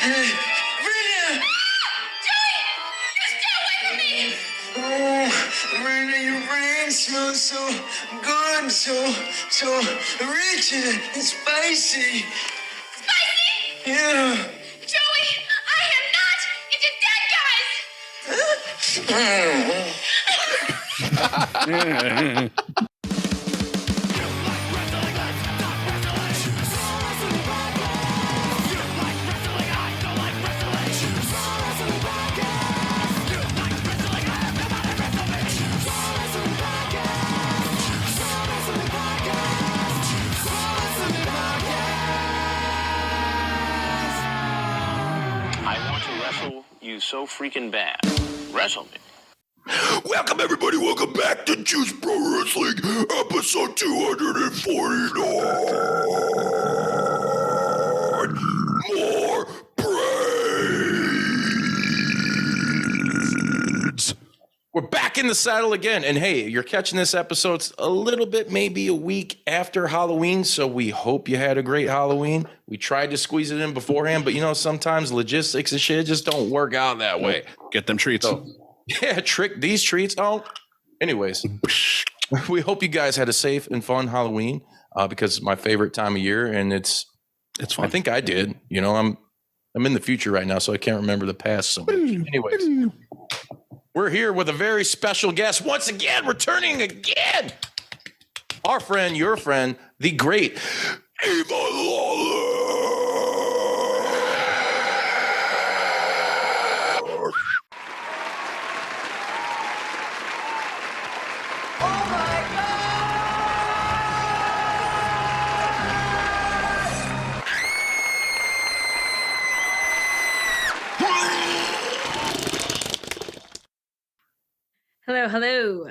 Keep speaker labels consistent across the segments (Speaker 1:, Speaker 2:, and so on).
Speaker 1: Rena!
Speaker 2: Joey! You stay away from me!
Speaker 1: Oh, Rena, your brain smells so good, so rich and spicy.
Speaker 2: Spicy?
Speaker 1: Yeah.
Speaker 2: Joey, I am not into dead guys!
Speaker 3: I want to wrestle you so freaking bad. Wrestle me.
Speaker 4: Welcome, everybody. Welcome back to Juice Pro Wrestling, episode 249. More brains.
Speaker 5: We're back in the saddle again. And hey, you're catching this episode it's a little bit, maybe a week after Halloween. So we hope you had a great Halloween. We tried to squeeze it in beforehand, but you know, sometimes logistics and shit just don't work out that way.
Speaker 6: Get them treats.
Speaker 5: So, yeah, trick these treats. Oh, anyways, we hope you guys had a safe and fun Halloween because it's my favorite time of year. And it's fun. I think I did. You know, I'm in the future right now, so I can't remember the past so much. Anyways. We're here with a very special guest once again, returning again. Our friend, your friend, the great
Speaker 4: Ava Lawless.
Speaker 7: Hello.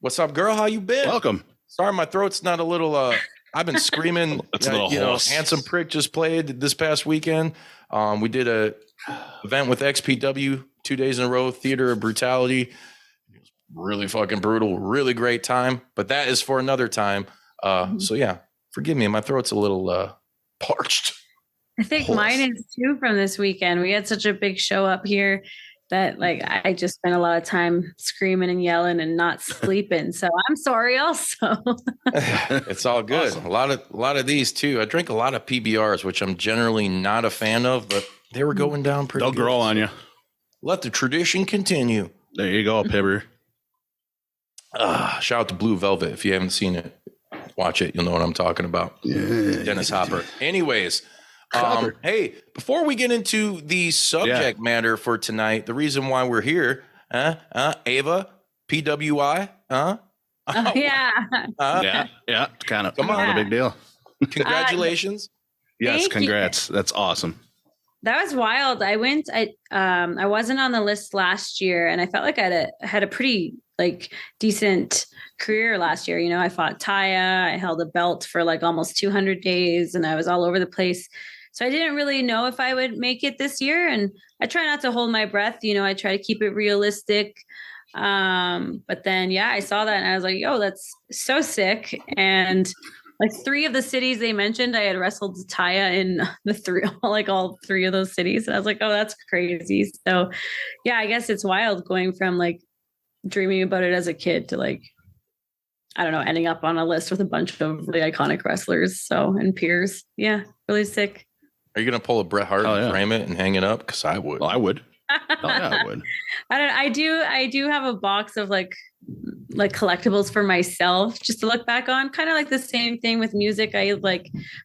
Speaker 5: What's up, girl? How you been?
Speaker 6: Welcome.
Speaker 5: Sorry, my throat's not a little. I've been screaming.
Speaker 6: It's a little hoarse.
Speaker 5: Handsome Prick just played this past weekend. We did a event with XPW 2 days in a row, Theater of Brutality. It was really fucking brutal. Really great time. But that is for another time. So yeah, forgive me. My throat's a little parched.
Speaker 7: I think mine is too from this weekend. We had such a big show up here that like I just spent a lot of time screaming and yelling and not sleeping. So I'm sorry also.
Speaker 5: It's all good. Awesome. A lot of these too. I drink a lot of PBRs, which I'm generally not a fan of, but they were going down pretty good.
Speaker 6: They'll grow on you.
Speaker 5: Let the tradition continue.
Speaker 6: There you go, Pibber.
Speaker 5: Shout out to Blue Velvet. If you haven't seen it, watch it. You'll know what I'm talking about.
Speaker 6: Yeah.
Speaker 5: Dennis Hopper. Anyways, hey, before we get into the subject matter for tonight, the reason why we're here, Ava, PWI,
Speaker 7: yeah.
Speaker 6: Yeah, kind of.
Speaker 5: Come on.
Speaker 6: Not a big deal.
Speaker 5: Congratulations.
Speaker 6: Yes,
Speaker 7: Thank
Speaker 6: congrats.
Speaker 7: you.
Speaker 6: That's awesome.
Speaker 7: That was wild. I wasn't on the list last year and I felt like I had a pretty like decent career last year. You know, I fought Taya, I held a belt for like almost 200 days and I was all over the place. So I didn't really know if I would make it this year. And I try not to hold my breath. You know, I try to keep it realistic. But then, yeah, I saw that and I was like, yo, that's so sick. And like 3 of the cities they mentioned, I had wrestled Taya in all 3 of those cities. And I was like, oh, that's crazy. So yeah, I guess it's wild going from like dreaming about it as a kid to like, I don't know, ending up on a list with a bunch of really iconic wrestlers. So, and peers. Yeah, really sick.
Speaker 5: Are you going to pull a Bret Hart and frame it and hang it up? Because I would.
Speaker 6: Well, I would. I would.
Speaker 7: I do have a box of like collectibles for myself just to look back on, kind of like the same thing with music. I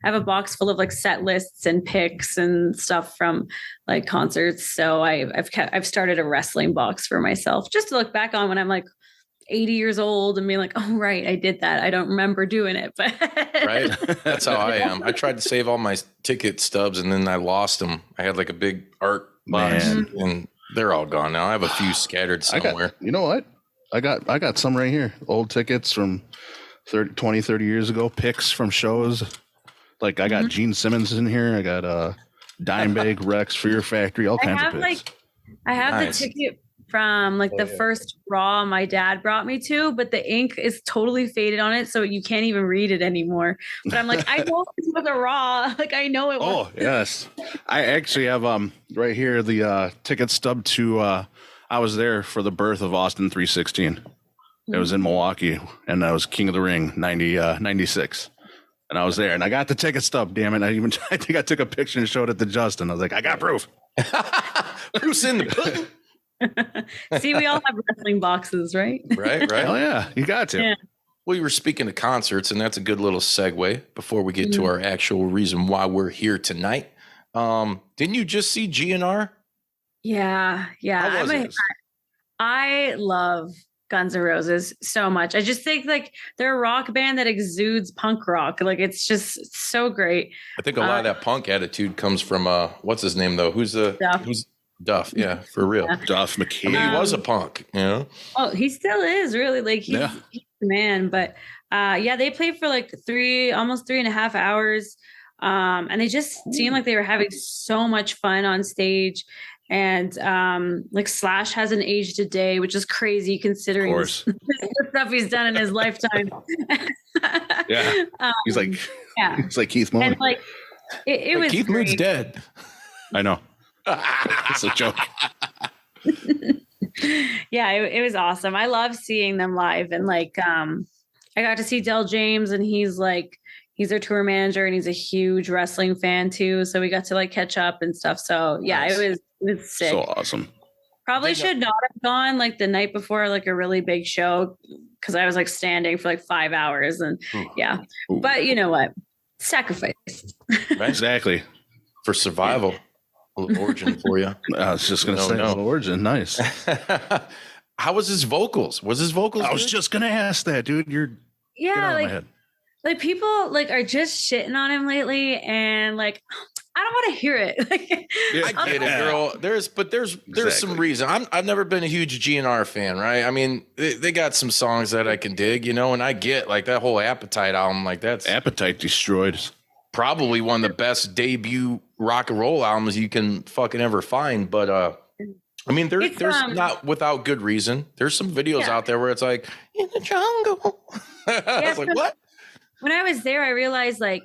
Speaker 7: have a box full of like set lists and picks and stuff from like concerts. So I've started a wrestling box for myself just to look back on when I'm like 80 years old and being like, oh, right, I did that. I don't remember doing it, but
Speaker 5: right. That's how I am. I tried to save all my ticket stubs and then I lost them. I had like a big art box and they're all gone now. I have a few scattered somewhere.
Speaker 6: You know what? I got some right here. Old tickets from 20, 30 years ago, picks from shows. Like I got Gene Simmons in here. I got Dimebag, Rex, Fear Factory, all kinds of picks.
Speaker 7: I have the ticket from like the first Raw my dad brought me to, but the ink is totally faded on it, so you can't even read it anymore. But I'm like, I know this was a Raw. Like I know it was.
Speaker 6: Oh, yes. I actually have right here the ticket stub to I was there for the birth of Austin 316. It was in Milwaukee, and that was King of the Ring 96. And I was there, and I got the ticket stub. Damn it! I think I took a picture and showed it to Justin. I was like, I got proof.
Speaker 5: Proof's in the pudding.
Speaker 7: See, we all have wrestling boxes, right?
Speaker 5: Right.
Speaker 6: Oh yeah, you got to.
Speaker 7: Yeah.
Speaker 5: We were speaking of concerts, and that's a good little segue before we get to our actual reason why we're here tonight. Didn't you just see GNR?
Speaker 7: Yeah.
Speaker 5: How was it?
Speaker 7: I love Guns N' Roses so much. I just think like they're a rock band that exudes punk rock. Like it's just so great.
Speaker 5: I think a lot of that punk attitude comes from what's his name though? Who's Duff? Yeah, for real.
Speaker 7: Yeah.
Speaker 6: Duff
Speaker 5: I
Speaker 6: McKee.
Speaker 5: mean, he was a punk, you know.
Speaker 7: Oh, he still is really like he's the man. But they played for like almost 3.5 hours. And they just seemed like they were having so much fun on stage. And like Slash hasn't aged a day, which is crazy considering the stuff he's done in his lifetime.
Speaker 6: Yeah, he's like Keith Moon.
Speaker 7: And like it was
Speaker 5: Keith Moon's dead.
Speaker 6: I know. It's a joke.
Speaker 7: Yeah, it was awesome. I love seeing them live, and like I got to see Del James, and he's their tour manager, and he's a huge wrestling fan too. So we got to like catch up and stuff. So yeah,
Speaker 5: Nice.
Speaker 7: it was sick.
Speaker 6: So awesome.
Speaker 7: Probably should not have gone like the night before like a really big show because I was like standing for like 5 hours and yeah.
Speaker 6: Ooh.
Speaker 7: But you know what? Sacrifice.
Speaker 5: Right?
Speaker 6: Exactly.
Speaker 5: For survival. A little origin for you.
Speaker 6: I was just gonna say Little Origin. Nice.
Speaker 5: How was his vocals? Was his vocals?
Speaker 6: I was
Speaker 5: good?
Speaker 6: just gonna ask that, dude. You're get out of my head.
Speaker 7: Like people like are just shitting on him lately, and like I don't want to hear it.
Speaker 5: I get it, girl. There's some reason. I've never been a huge GNR fan, right? I mean, they got some songs that I can dig, you know, and I get like that whole Appetite album, like that's
Speaker 6: Appetite Destroyed.
Speaker 5: Probably one of the best debut rock and roll albums you can fucking ever find. But I mean, there's not without good reason. There's some videos out there where it's like in the jungle. I was like, what?
Speaker 7: When I was there, I realized like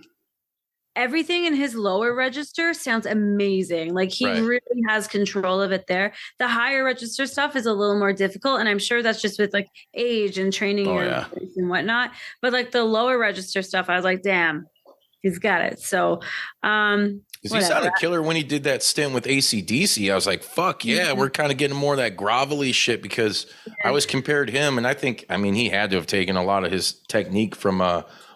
Speaker 7: everything in his lower register sounds amazing. Like he really has control of it there. The higher register stuff is a little more difficult. And I'm sure that's just with like age and training and whatnot. But like the lower register stuff, I was like, damn, he's got it. So,
Speaker 5: he sounded killer when he did that stint with AC/DC. I was like, fuck yeah, we're kind of getting more of that grovelly shit because I always compared him. And I mean, he had to have taken a lot of his technique from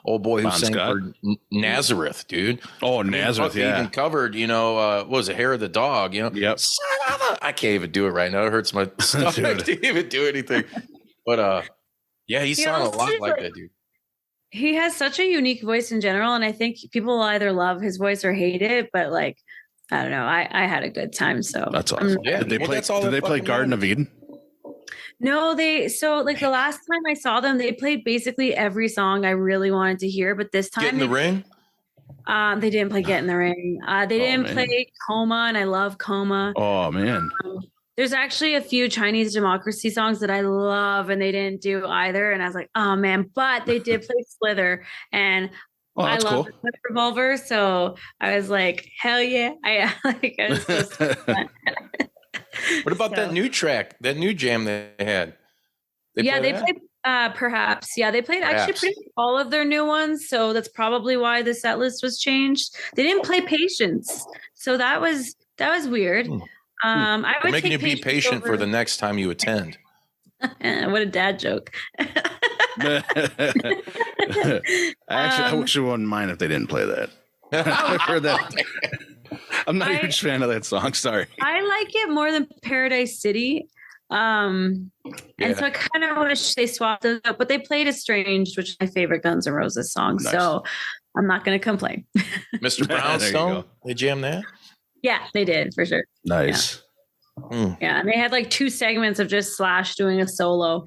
Speaker 5: old boy who sang for Nazareth, dude.
Speaker 6: Oh, Nazareth,
Speaker 5: He even covered, you know, what was it, Hair of the Dog, you know?
Speaker 6: Yep.
Speaker 5: I can't even do it right now. It hurts my stomach. I can't even do anything. But yeah, he sounded a lot like that, dude.
Speaker 7: He has such a unique voice in general, and I think people will either love his voice or hate it. But like, I don't know. I had a good time. So
Speaker 6: that's awesome. Did they play Garden of Eden?
Speaker 7: No, like the last time I saw them, they played basically every song I really wanted to hear. But this time,
Speaker 5: Get in the Ring.
Speaker 7: They didn't play Get in the Ring. They didn't play Coma, and I love Coma.
Speaker 6: Oh man.
Speaker 7: There's actually a few Chinese Democracy songs that I love, and they didn't do either. And I was like, oh man, but they did play Slither, and I love the Revolver. So I was like, hell yeah. I was so
Speaker 5: What about that new track, that new jam they had?
Speaker 7: They played Perhaps. Yeah, they played actually pretty much all of their new ones. So that's probably why the set list was changed. They didn't play Patience. So that was weird. I would
Speaker 5: making you be patient
Speaker 7: over...
Speaker 5: for the next time you attend.
Speaker 7: What a dad joke.
Speaker 6: I wish I wouldn't mind if they didn't play that. I've heard that. I'm not a huge fan of that song. Sorry.
Speaker 7: I like it more than Paradise City. And so I kind of wish they swapped those up, but they played Estranged, which is my favorite Guns N' Roses song. Nice. So I'm not going to complain.
Speaker 5: Mr. Brownstone, they jammed that?
Speaker 7: Yeah, they did for sure.
Speaker 6: Nice.
Speaker 7: Yeah, and they had like 2 segments of just Slash doing a solo.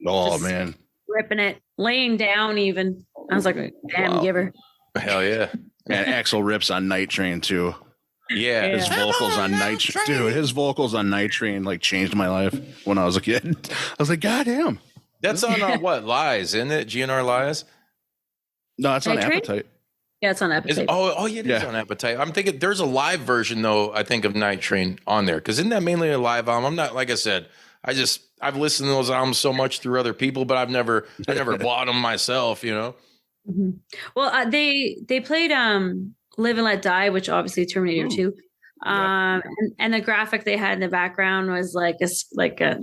Speaker 6: Oh man,
Speaker 7: ripping it, laying down even. I was like, damn, give her.
Speaker 5: Hell yeah.
Speaker 6: And Axel rips on Night Train too.
Speaker 5: Yeah.
Speaker 6: His vocals on Night Train, dude. His vocals on Night Train like changed my life when I was a kid. I was like, God damn.
Speaker 5: That's on what? Lies, isn't it? GNR Lies?
Speaker 6: No, it's on
Speaker 7: Night Train?
Speaker 6: Appetite.
Speaker 7: Yeah, it's on Appetite.
Speaker 5: Yeah, it is on Appetite. I'm thinking there's a live version though, I think, of Night Train on there. Because isn't that mainly a live album? I'm not, like I said, I've listened to those albums so much through other people, but I never bought them myself, you know?
Speaker 7: Mm-hmm. Well, they played Live and Let Die, which obviously Terminator 2. And the graphic they had in the background was like a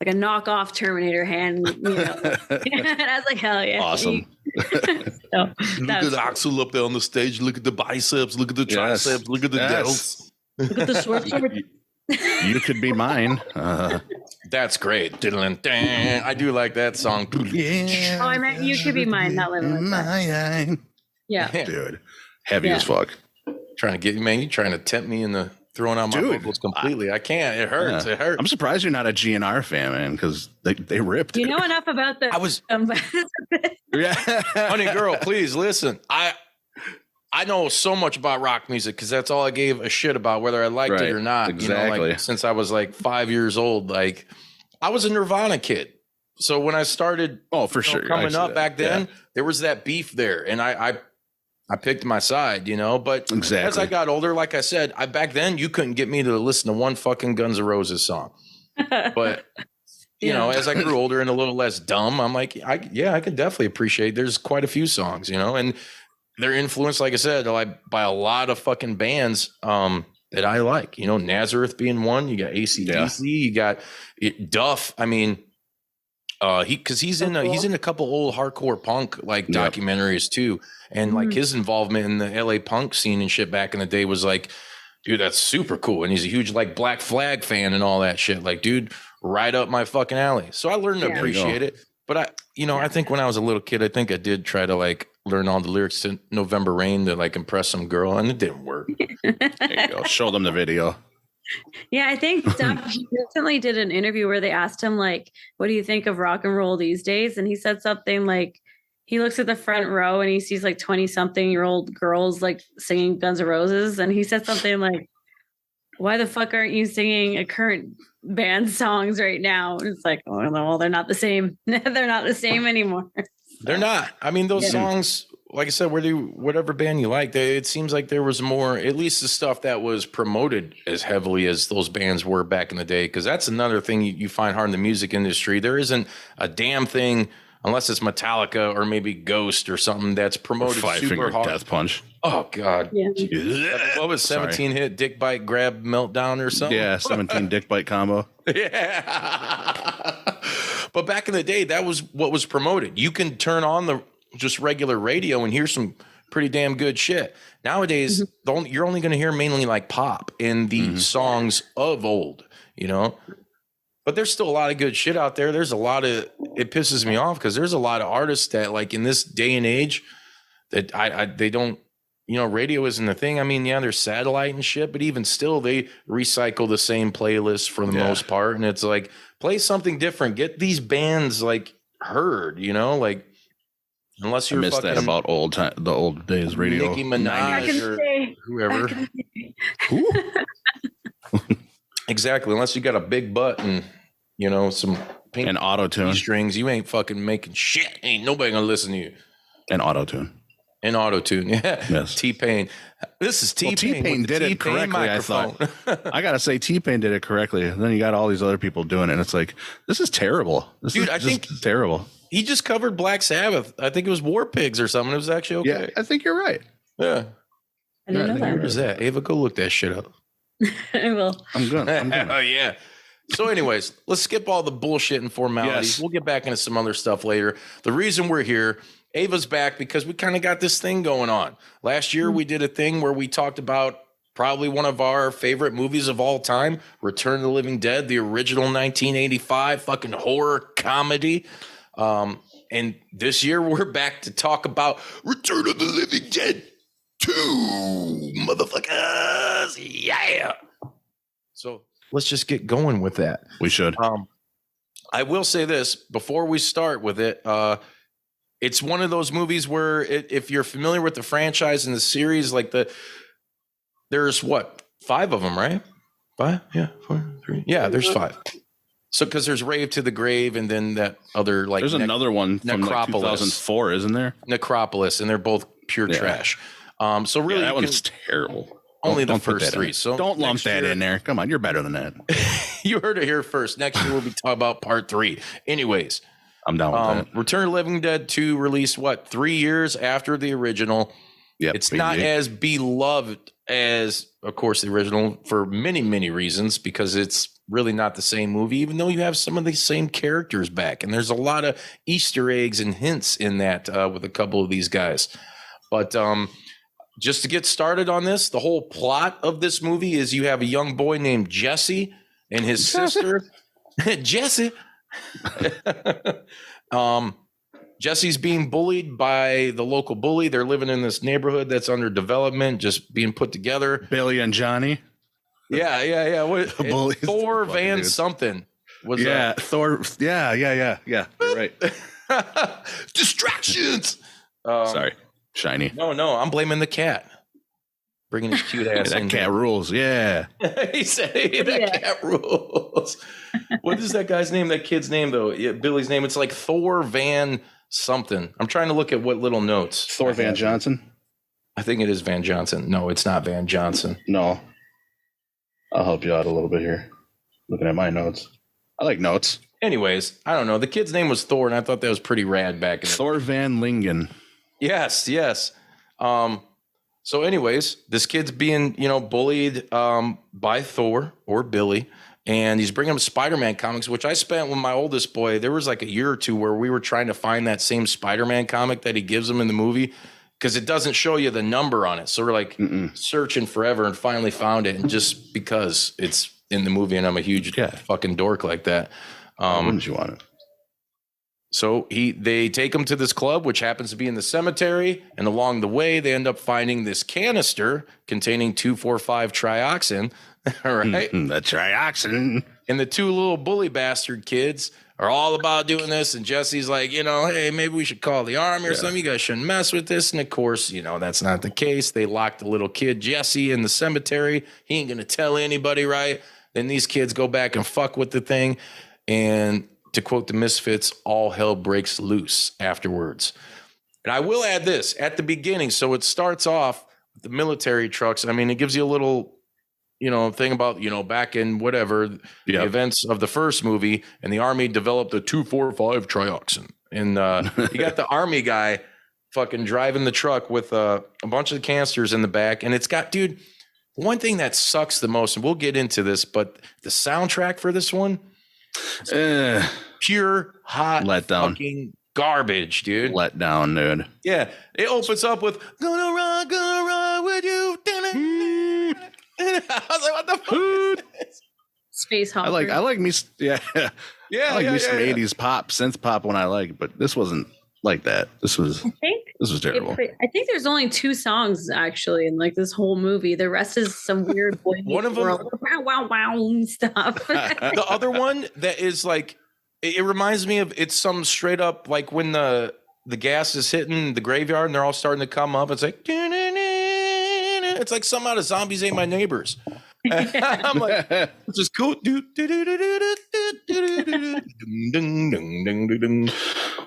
Speaker 7: knockoff Terminator hand, you know. And I was like, hell yeah.
Speaker 6: Awesome.
Speaker 5: Look at Axel up there on the stage. Look at the biceps. Look at the triceps. Look at the delts.
Speaker 7: Look at the short sword.
Speaker 6: You could be mine.
Speaker 5: That's great. I do like that song.
Speaker 6: Yeah.
Speaker 7: Oh, I meant You Could Be Mine, not Live and Let Die. Yeah.
Speaker 6: Dude, heavy as fuck.
Speaker 5: Trying to get you, man. You trying to tempt me into throwing out my vocals completely. I can't. It hurts.
Speaker 6: Yeah.
Speaker 5: It hurts.
Speaker 6: I'm surprised you're not a GNR fan, man, because they ripped.
Speaker 7: You know enough about the.
Speaker 5: I was.
Speaker 6: Yeah.
Speaker 5: Honey girl, please listen. I know so much about rock music because that's all I gave a shit about, whether I liked it or not.
Speaker 6: Exactly.
Speaker 5: You know, like, since I was like 5 years old, like I was a Nirvana kid. So when I started, coming up back then, there was that beef there, and I picked my side, you know. But as I got older, like I said, back then you couldn't get me to listen to one fucking Guns N' Roses song. But you know, as I grew older and a little less dumb, I'm like, I could definitely appreciate. There's quite a few songs, you know, and they're influenced, like I said, by a lot of fucking bands that I like. You know, Nazareth being one. You got AC/DC. You got Duff. I mean, he's in a couple old hardcore punk documentaries too, and like his involvement in the LA punk scene and shit back in the day was like, dude, that's super cool. And he's a huge like Black Flag fan and all that shit. Like, dude, right up my fucking alley. So I learned to appreciate it. But I think when I was a little kid, I think I did try to like learn all the lyrics to November Rain to like impress some girl, and it didn't work.
Speaker 6: There you go. Show them the video.
Speaker 7: Yeah, I think Duff recently did an interview where they asked him like, what do you think of rock and roll these days? And he said something like, he looks at the front row and he sees like 20-something-year-old girls like singing Guns N' Roses. And he said something like, why the fuck aren't you singing a current band songs right now? And it's like, oh, well, they're not the same. They're not the same anymore.
Speaker 5: They're not. I mean, those songs, like I said, whatever band you like, it seems like there was more, at least the stuff that was promoted as heavily as those bands were back in the day. Because that's another thing you find hard in the music industry. There isn't a damn thing, unless it's Metallica or maybe Ghost or something that's promoted super hard.
Speaker 6: Death Punch.
Speaker 5: Oh God!
Speaker 7: Yeah.
Speaker 5: What was 17 hit dick bite grab meltdown or something?
Speaker 6: Yeah, 17 dick bite combo.
Speaker 5: Yeah. But back in the day, that was what was promoted. You can turn on the just regular radio and hear some pretty damn good shit. Nowadays, you're only going to hear mainly like pop in the songs of old, you know. But there's still a lot of good shit out there. There's a lot of, it pisses me off because there's a lot of artists that like in this day and age that they don't, you know, radio isn't a thing. I mean, yeah, there's satellite and shit, but even still they recycle the same playlist for the most part. And it's like, play something different. Get these bands like heard, you know, like unless you're
Speaker 6: missed that about the old days radio.
Speaker 5: Nicki Minaj or whoever. Exactly. Unless you got a big butt and, you know, some pink
Speaker 6: and auto-tune
Speaker 5: strings, you ain't fucking making shit. Ain't nobody gonna listen to you.
Speaker 6: And auto-tune.
Speaker 5: And auto-tune. Yeah. Yes. T-Pain. This is T-Pain.
Speaker 6: Well, T-Pain did it correctly, microphone. I thought. I gotta say, T-Pain did it correctly. And then you got all these other people doing it, and it's like, this is terrible. I think terrible.
Speaker 5: He just covered Black Sabbath. I think it was War Pigs or something. It was actually okay.
Speaker 6: Yeah, I think you're right.
Speaker 5: Yeah.
Speaker 7: I didn't know that.
Speaker 5: Where is that? Ava, go look that shit up.
Speaker 7: I will.
Speaker 6: I'm good.
Speaker 5: Oh, yeah. So anyways, let's skip all the bullshit and formalities. We'll get back into some other stuff later. The reason we're here, Ava's back because we kind of got this thing going on. Last year, we did a thing where we talked about probably one of our favorite movies of all time, Return of the Living Dead, the original 1985 fucking horror comedy. And this year, we're back to talk about Return of the Living Dead 2, motherfuckers. Yeah. So let's just get going with that.
Speaker 6: We should.
Speaker 5: I will say this before we start with it. It's one of those movies where if you're familiar with the franchise and the series, like There's what, 5 of them, right? 5? Yeah, 4, 3. Yeah, there's 5. So because there's Rave to the Grave, and then that other like
Speaker 6: there's another one from like
Speaker 5: Necropolis.
Speaker 6: 2004, isn't there?
Speaker 5: Necropolis, and they're both pure trash. So really,
Speaker 6: that one's terrible.
Speaker 5: Only
Speaker 6: Don't
Speaker 5: the first 3. So
Speaker 6: don't lump that in there. Come on, you're better than that.
Speaker 5: You heard it here first. Next year we'll be talking about part 3. Anyways,
Speaker 6: I'm down with that.
Speaker 5: Return of the Living Dead 2 released 3 years after the original.
Speaker 6: Yep,
Speaker 5: it's not as beloved as, of course, the original for many, many reasons, because it's really not the same movie, even though you have some of the same characters back. And there's a lot of Easter eggs and hints in that with a couple of these guys. But just to get started on this, the whole plot of this movie is you have a young boy named Jesse and his sister, Jesse. Jesse's being bullied by the local bully. They're living in this neighborhood that's under development, just being put together.
Speaker 6: Billy and Johnny.
Speaker 5: Yeah. What? Thor Van
Speaker 6: dude.
Speaker 5: Something. Was
Speaker 6: Thor. Yeah. You're right.
Speaker 5: Distractions.
Speaker 6: Sorry, Shiny.
Speaker 5: No, I'm blaming the cat. Bringing his cute ass in.
Speaker 6: That cat rules. Yeah.
Speaker 5: He said, hey, that cat rules. What is that guy's name? That kid's name, though? Yeah, Billy's name. It's like Thor Van something. I'm trying to look at what little notes.
Speaker 6: Thor Van Johnson.
Speaker 5: I think it is Van Johnson. No, it's not Van Johnson.
Speaker 6: No. I'll help you out a little bit here. Looking at my notes. I like notes.
Speaker 5: Anyways, I don't know. The kid's name was Thor, and I thought that was pretty rad back in
Speaker 6: Thor Van Lingen.
Speaker 5: Yes. So anyways, this kid's being, bullied by Thor or Billy, and he's bringing him Spider-Man comics, which I spent with my oldest boy. There was like a year or two where we were trying to find that same Spider-Man comic that he gives him in the movie, because it doesn't show you the number on it. So we're like searching forever and finally found it. And just because it's in the movie and I'm a huge fucking dork like that.
Speaker 6: Why wouldn't you want it?
Speaker 5: So they take him to this club, which happens to be in the cemetery. And along the way, they end up finding this canister containing 2,4,5-trioxin. All right.
Speaker 6: The trioxin.
Speaker 5: And the 2 little bully bastard kids are all about doing this. And Jesse's like, hey, maybe we should call the army or something. You guys shouldn't mess with this. And of course, that's not the case. They locked the little kid, Jesse, in the cemetery. He ain't going to tell anybody, right? Then these kids go back and fuck with the thing. And to quote the Misfits, all hell breaks loose afterwards. And I will add this at the beginning. So it starts off with the military trucks. I mean, it gives you a little, thing about, back in whatever, the events of the first movie, and the Army developed the 2,4,5 trioxin. And you got the Army guy fucking driving the truck with a bunch of canisters in the back. And it's got, dude, one thing that sucks the most, and we'll get into this, but the soundtrack for this one, pure hot fucking garbage, dude.
Speaker 6: Let down, dude.
Speaker 5: Yeah, it opens up with gonna run with you. I was like, what the fuck?
Speaker 7: Space Hopper.
Speaker 6: I like me. Yeah. I like me some 80s pop, synth pop when I like, but this wasn't like that. This was terrible.
Speaker 7: I think there's only 2 songs actually in like this whole movie. The rest is some weird boy
Speaker 5: one of them
Speaker 7: wow stuff.
Speaker 5: The other one that is like, it reminds me of, it's some straight up like when the gas is hitting the graveyard and they're all starting to come up. It's like it's like some out of Zombies Ain't My Neighbors. I'm like, this is cool.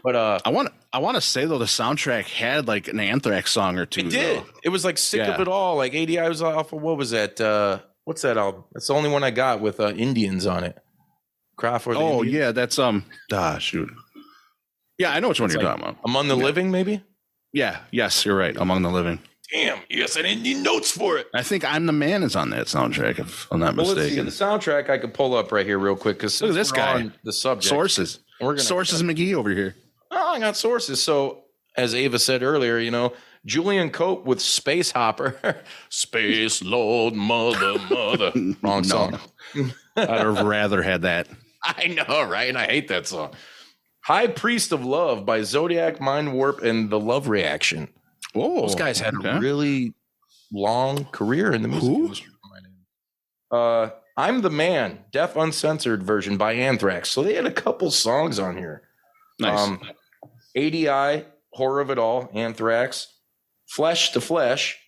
Speaker 5: But
Speaker 6: I want to say though, the soundtrack had like an Anthrax song or 2.
Speaker 5: It did.
Speaker 6: Though.
Speaker 5: It was like Sick of It All. Like ADI was off of, what was that? What's that album? That's the only one I got with Indians on it. Cry for the Indians.
Speaker 6: Yeah, that's shoot. Yeah, I know which one you're talking about.
Speaker 5: Among the Living, maybe?
Speaker 6: Yeah, yes, you're right. Among the Living.
Speaker 5: Damn, yes, I didn't need notes for it.
Speaker 6: I think I'm the Man is on that soundtrack, if I'm not mistaken.
Speaker 5: The soundtrack I could pull up right here real quick, because
Speaker 6: look at this guy.
Speaker 5: On the subject.
Speaker 6: Sources. Sources McGee over here.
Speaker 5: Oh, I got sources. So, as Ava said earlier, Julian Cope with Space Hopper. Space Lord, mother. Wrong song.
Speaker 6: I'd have rather had that.
Speaker 5: I know, right? And I hate that song. High Priest of Love by Zodiac, Mind Warp, and The Love Reaction.
Speaker 6: Oh,
Speaker 5: those guys had a really long career in the music industry. I'm the Man, Deaf Uncensored version by Anthrax. So they had a couple songs on here.
Speaker 6: Nice.
Speaker 5: ADI, Horror of It All, Anthrax. Flesh to Flesh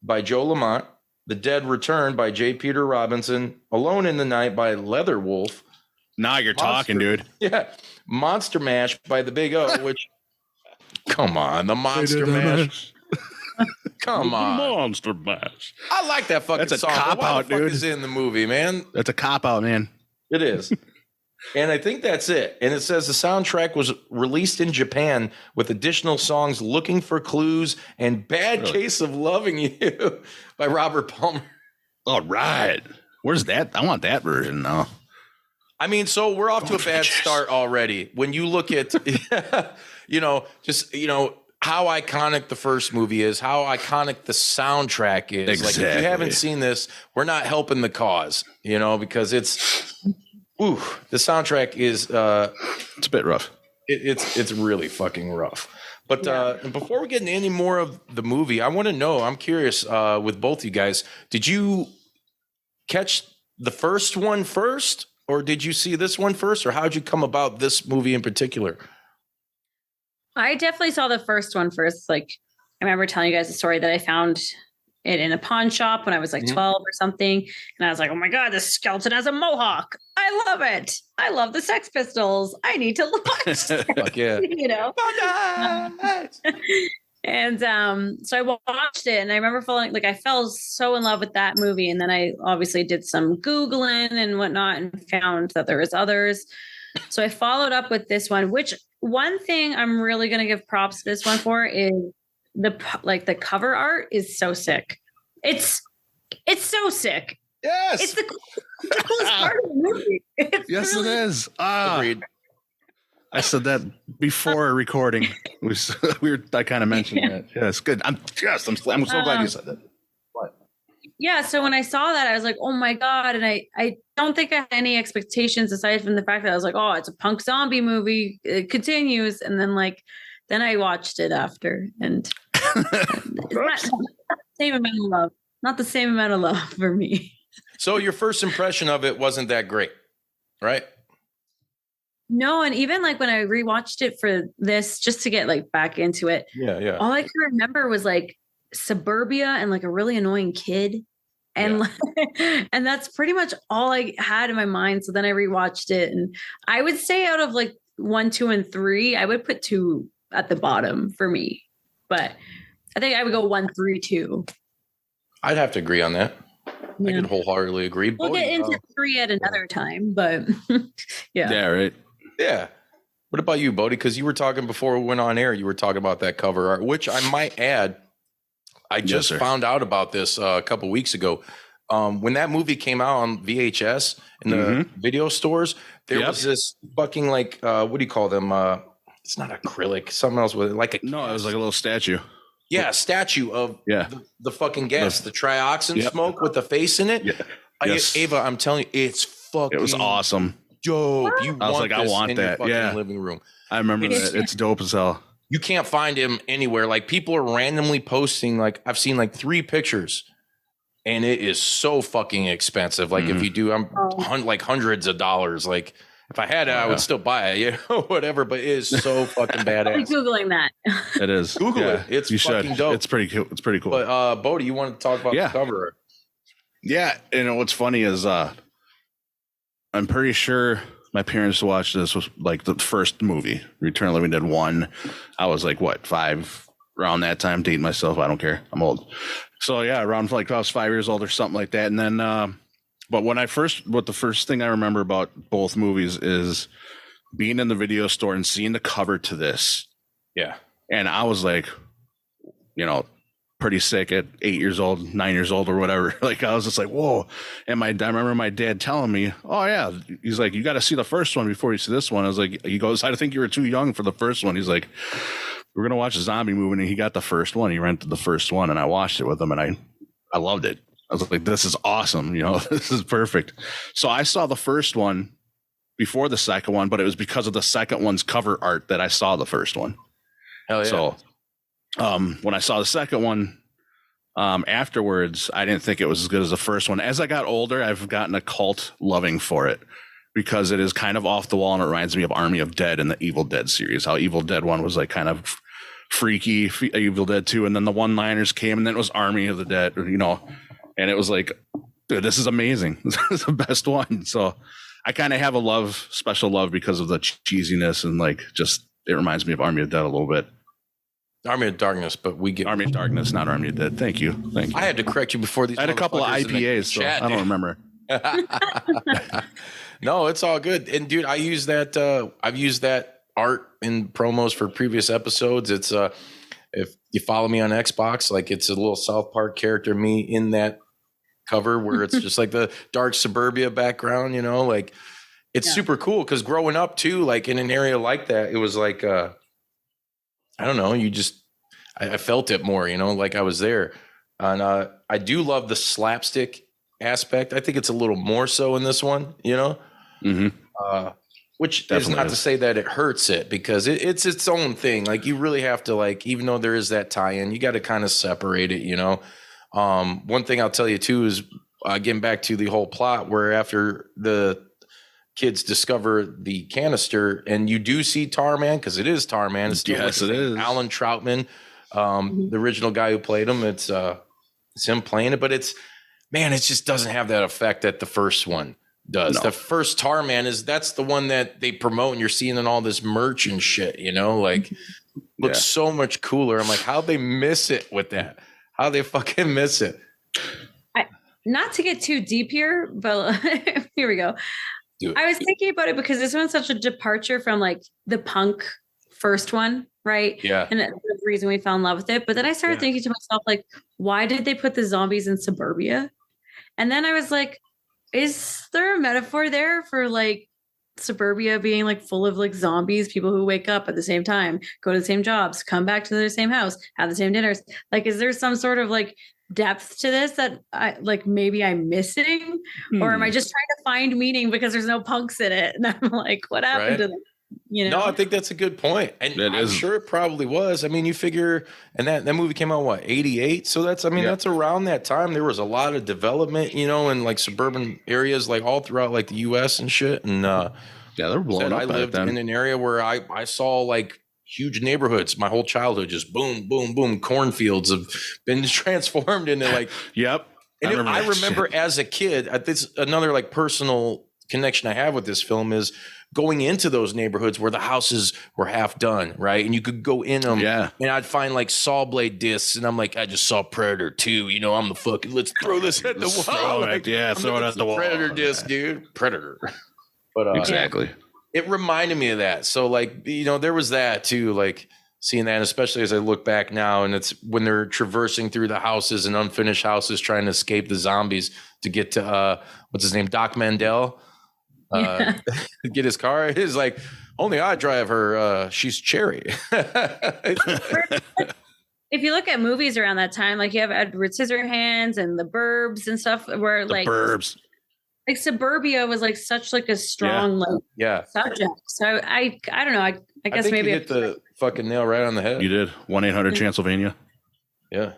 Speaker 5: by Joe Lamont. The Dead Return by J. Peter Robinson, Alone in the Night by Leatherwolf.
Speaker 6: Now you're talking, dude.
Speaker 5: Yeah. Monster Mash by the Big O, which, come on, the Monster Mash. Come on.
Speaker 6: Monster Mash.
Speaker 5: I like that fucking
Speaker 6: That's a
Speaker 5: song.
Speaker 6: cop
Speaker 5: Why
Speaker 6: out,
Speaker 5: the fuck
Speaker 6: dude.
Speaker 5: is it in the movie, man?
Speaker 6: That's a cop out, man.
Speaker 5: It is. And I think that's it. And it says the soundtrack was released in Japan with additional songs Looking for Clues and Bad Case of Loving You by Robert Palmer.
Speaker 6: All right. Where's that? I want that version now.
Speaker 5: I mean, so we're off to a bad start already. When you look at, how iconic the first movie is, how iconic the soundtrack is.
Speaker 6: Exactly.
Speaker 5: Like, if you haven't seen this, we're not helping the cause, because the soundtrack is,
Speaker 6: it's a bit rough.
Speaker 5: It's really fucking rough. But before we get into any more of the movie, I want to know, I'm curious with both you guys, did you catch the first one first? Or did you see this one first? Or how'd you come about this movie in particular?
Speaker 7: I definitely saw the first one first. Like, I remember telling you guys a story that I found it in a pawn shop when I was like 12 or something. And I was like, oh my God, this skeleton has a mohawk. I love it. I love the Sex Pistols. I need to watch
Speaker 5: Fuck yeah.
Speaker 7: And so I watched it and I remember feeling like I fell so in love with that movie. And then I obviously did some Googling and whatnot and found that there was others. So I followed up with this one, which one thing I'm really going to give props to this one for is the cover art is so sick. It's so sick.
Speaker 6: Yes.
Speaker 7: It's the coolest part of the movie.
Speaker 6: Yes,
Speaker 7: really-
Speaker 6: it is. Agreed. I said that before recording. I kind of mentioned that. Yes, good. I'm so glad you said that. What?
Speaker 7: Yeah. So when I saw that, I was like, oh my God. And I don't think I had any expectations aside from the fact that I was like, oh, it's a punk zombie movie. It continues. And then I watched it after and it's not the same amount of love. Not the same amount of love for me.
Speaker 5: So your first impression of it wasn't that great, right?
Speaker 7: No, and even like when I rewatched it for this, just to get like back into it.
Speaker 5: Yeah.
Speaker 7: All I can remember was like suburbia and like a really annoying kid. And and that's pretty much all I had in my mind. So then I rewatched it. And I would say out of like 1, 2, and 3, I would put 2 at the bottom for me. But I think I would go 1, 3, 2.
Speaker 5: I'd have to agree on that. I could wholeheartedly agree.
Speaker 7: We'll get into 3 at another time, but yeah.
Speaker 6: Yeah, right.
Speaker 5: Yeah. What about you, Bodie? Because you were talking before we went on air, you were talking about that cover art, which I might add, I just found out about this a couple weeks ago. When that movie came out on VHS in the video stores, there was this fucking like, what do you call them? It's not acrylic, something else with it. Like
Speaker 6: No, it was like a little statue.
Speaker 5: Yeah, a statue of the fucking gas, the trioxin smoke with the face in it.
Speaker 6: Yeah. Yes.
Speaker 5: Ava, I'm telling you, it's fucking.
Speaker 6: It was awesome.
Speaker 5: Dope.
Speaker 6: I was like, I want that.
Speaker 5: Yeah, living room.
Speaker 6: I remember that. It's dope as hell.
Speaker 5: You can't find him anywhere. Like people are randomly posting. Like I've seen like 3 pictures, and it is so fucking expensive. Like if you do, like hundreds of dollars. Like if I had it, I would still buy it. Whatever. But it is so fucking badass.
Speaker 7: I'll be Googling that.
Speaker 6: It is.
Speaker 5: Google it. It's fucking dope.
Speaker 6: It's pretty cool. It's pretty cool.
Speaker 5: But Bodie, you want to talk about the cover?
Speaker 6: Yeah, and what's funny is I'm pretty sure my parents watched this was like the first movie, Return of the Living Dead 1. I was like, what, 5 around that time, dating myself. I don't care. I'm old. So yeah, around like I was 5 years old or something like that. And then, but the first thing I remember about both movies is being in the video store and seeing the cover to this.
Speaker 5: Yeah.
Speaker 6: And I was like, pretty sick at 8 years old, 9 years old or whatever. Like I was just like, whoa. And I remember my dad telling me, oh yeah, he's like, you got to see the first one before you see this one. I was like, he goes, I think you were too young for the first one. He's like, we're going to watch a zombie movie. And he got the first one. He rented the first one and I watched it with him and I loved it. I was like, this is awesome. This is perfect. So I saw the first one before the second one, but it was because of the second one's cover art that I saw the first one.
Speaker 5: Hell yeah.
Speaker 6: So when I saw the second one afterwards, I didn't think it was as good as the first one. As I got older, I've gotten a cult loving for it because it is kind of off the wall and it reminds me of Army of Dead and the Evil Dead series. How Evil Dead 1 was like kind of freaky, Evil Dead 2, and then the one-liners came and then it was Army of the Dead, And it was like, dude, this is amazing. This is the best one. So I kind of have a special love because of the cheesiness and like just it reminds me of Army of Dead a little bit.
Speaker 5: Army of Darkness, but we get
Speaker 6: Army of Darkness, not Army of Dead. Thank you.
Speaker 5: I had to correct you before these.
Speaker 6: I had a couple of IPAs, so
Speaker 5: chat,
Speaker 6: I don't remember.
Speaker 5: No, it's all good. And dude, I use that. I've used that art in promos for previous episodes. It's if you follow me on Xbox, like it's a little South Park character, me in that cover where it's just like the dark suburbia background, you know, like it's super cool. Cause growing up too, like in an area like that, it was like, I don't know, I felt it more, you know, like I was there. And I do love the slapstick aspect. I think it's a little more so in this one, you know, which is not to say that it hurts it because it's its own thing. Like you really have to like, even though there is that tie-in, you got to kind of separate it, you know. One thing I'll tell you too is getting back to the whole plot where after the kids discover the canister and you do see Tarman, because it is Tarman. It's still
Speaker 6: yes, it is.
Speaker 5: Alan Troutman, the original guy who played him. It's him playing it, but it just doesn't have that effect that the first one does. No. The first Tarman that's the one that they promote and you're seeing in all this merch and shit, you know, like looks so much cooler. I'm like, how'd they miss it with that? How they fucking miss it?
Speaker 7: Not to get too deep here, but here we go. I was thinking about it because this one's such a departure from like the punk first one, right?
Speaker 5: Yeah.
Speaker 7: And that's the reason we fell in love with it. But then I started thinking to myself, like, why did they put the zombies in suburbia? And then I was like, is there a metaphor there for like suburbia being like full of like zombies, people who wake up at the same time, go to the same jobs, come back to the same house, have the same dinners? Like, is there some sort of like depth to this that I like maybe I'm missing? Or am I just trying to find meaning because there's no punks in it? And I'm like, what happened to them? You know?
Speaker 5: No, I think that's a good point. And I'm sure it probably was. I mean, you figure, and that movie came out, what, 88? So that's around that time. There was a lot of development, you know, in like suburban areas, like all throughout like the US and shit. And
Speaker 6: they were blowing up.
Speaker 5: I lived in an area where I saw like huge neighborhoods. My whole childhood, just boom, boom, boom. Cornfields have been transformed into like,
Speaker 6: yep.
Speaker 5: And I remember as a kid, this another like personal connection I have with this film is going into those neighborhoods where the houses were half done, right? And you could go in them, and I'd find like saw blade discs, and I'm like, I just saw Predator 2, you know, I'm the fucking, let's throw this at the wall.
Speaker 6: Throw it at the wall.
Speaker 5: Predator disc, dude. Predator. But
Speaker 6: exactly.
Speaker 5: It reminded me of that. So like, you know, there was that too, like seeing that, especially as I look back now, and it's when they're traversing through the houses and unfinished houses trying to escape the zombies to get to, what's his name? Doc Mandel. Get his car. It's like, only I drive her. She's Cherry.
Speaker 7: If you look at movies around that time, like you have Edward Scissorhands and The Burbs and stuff, where like
Speaker 6: Burbs,
Speaker 7: like suburbia was like such like a strong subject. So I don't know. I guess
Speaker 5: think
Speaker 7: maybe
Speaker 5: you hit the fucking nail right on the head.
Speaker 6: You did. 1-800-Transylvania.
Speaker 5: Yeah.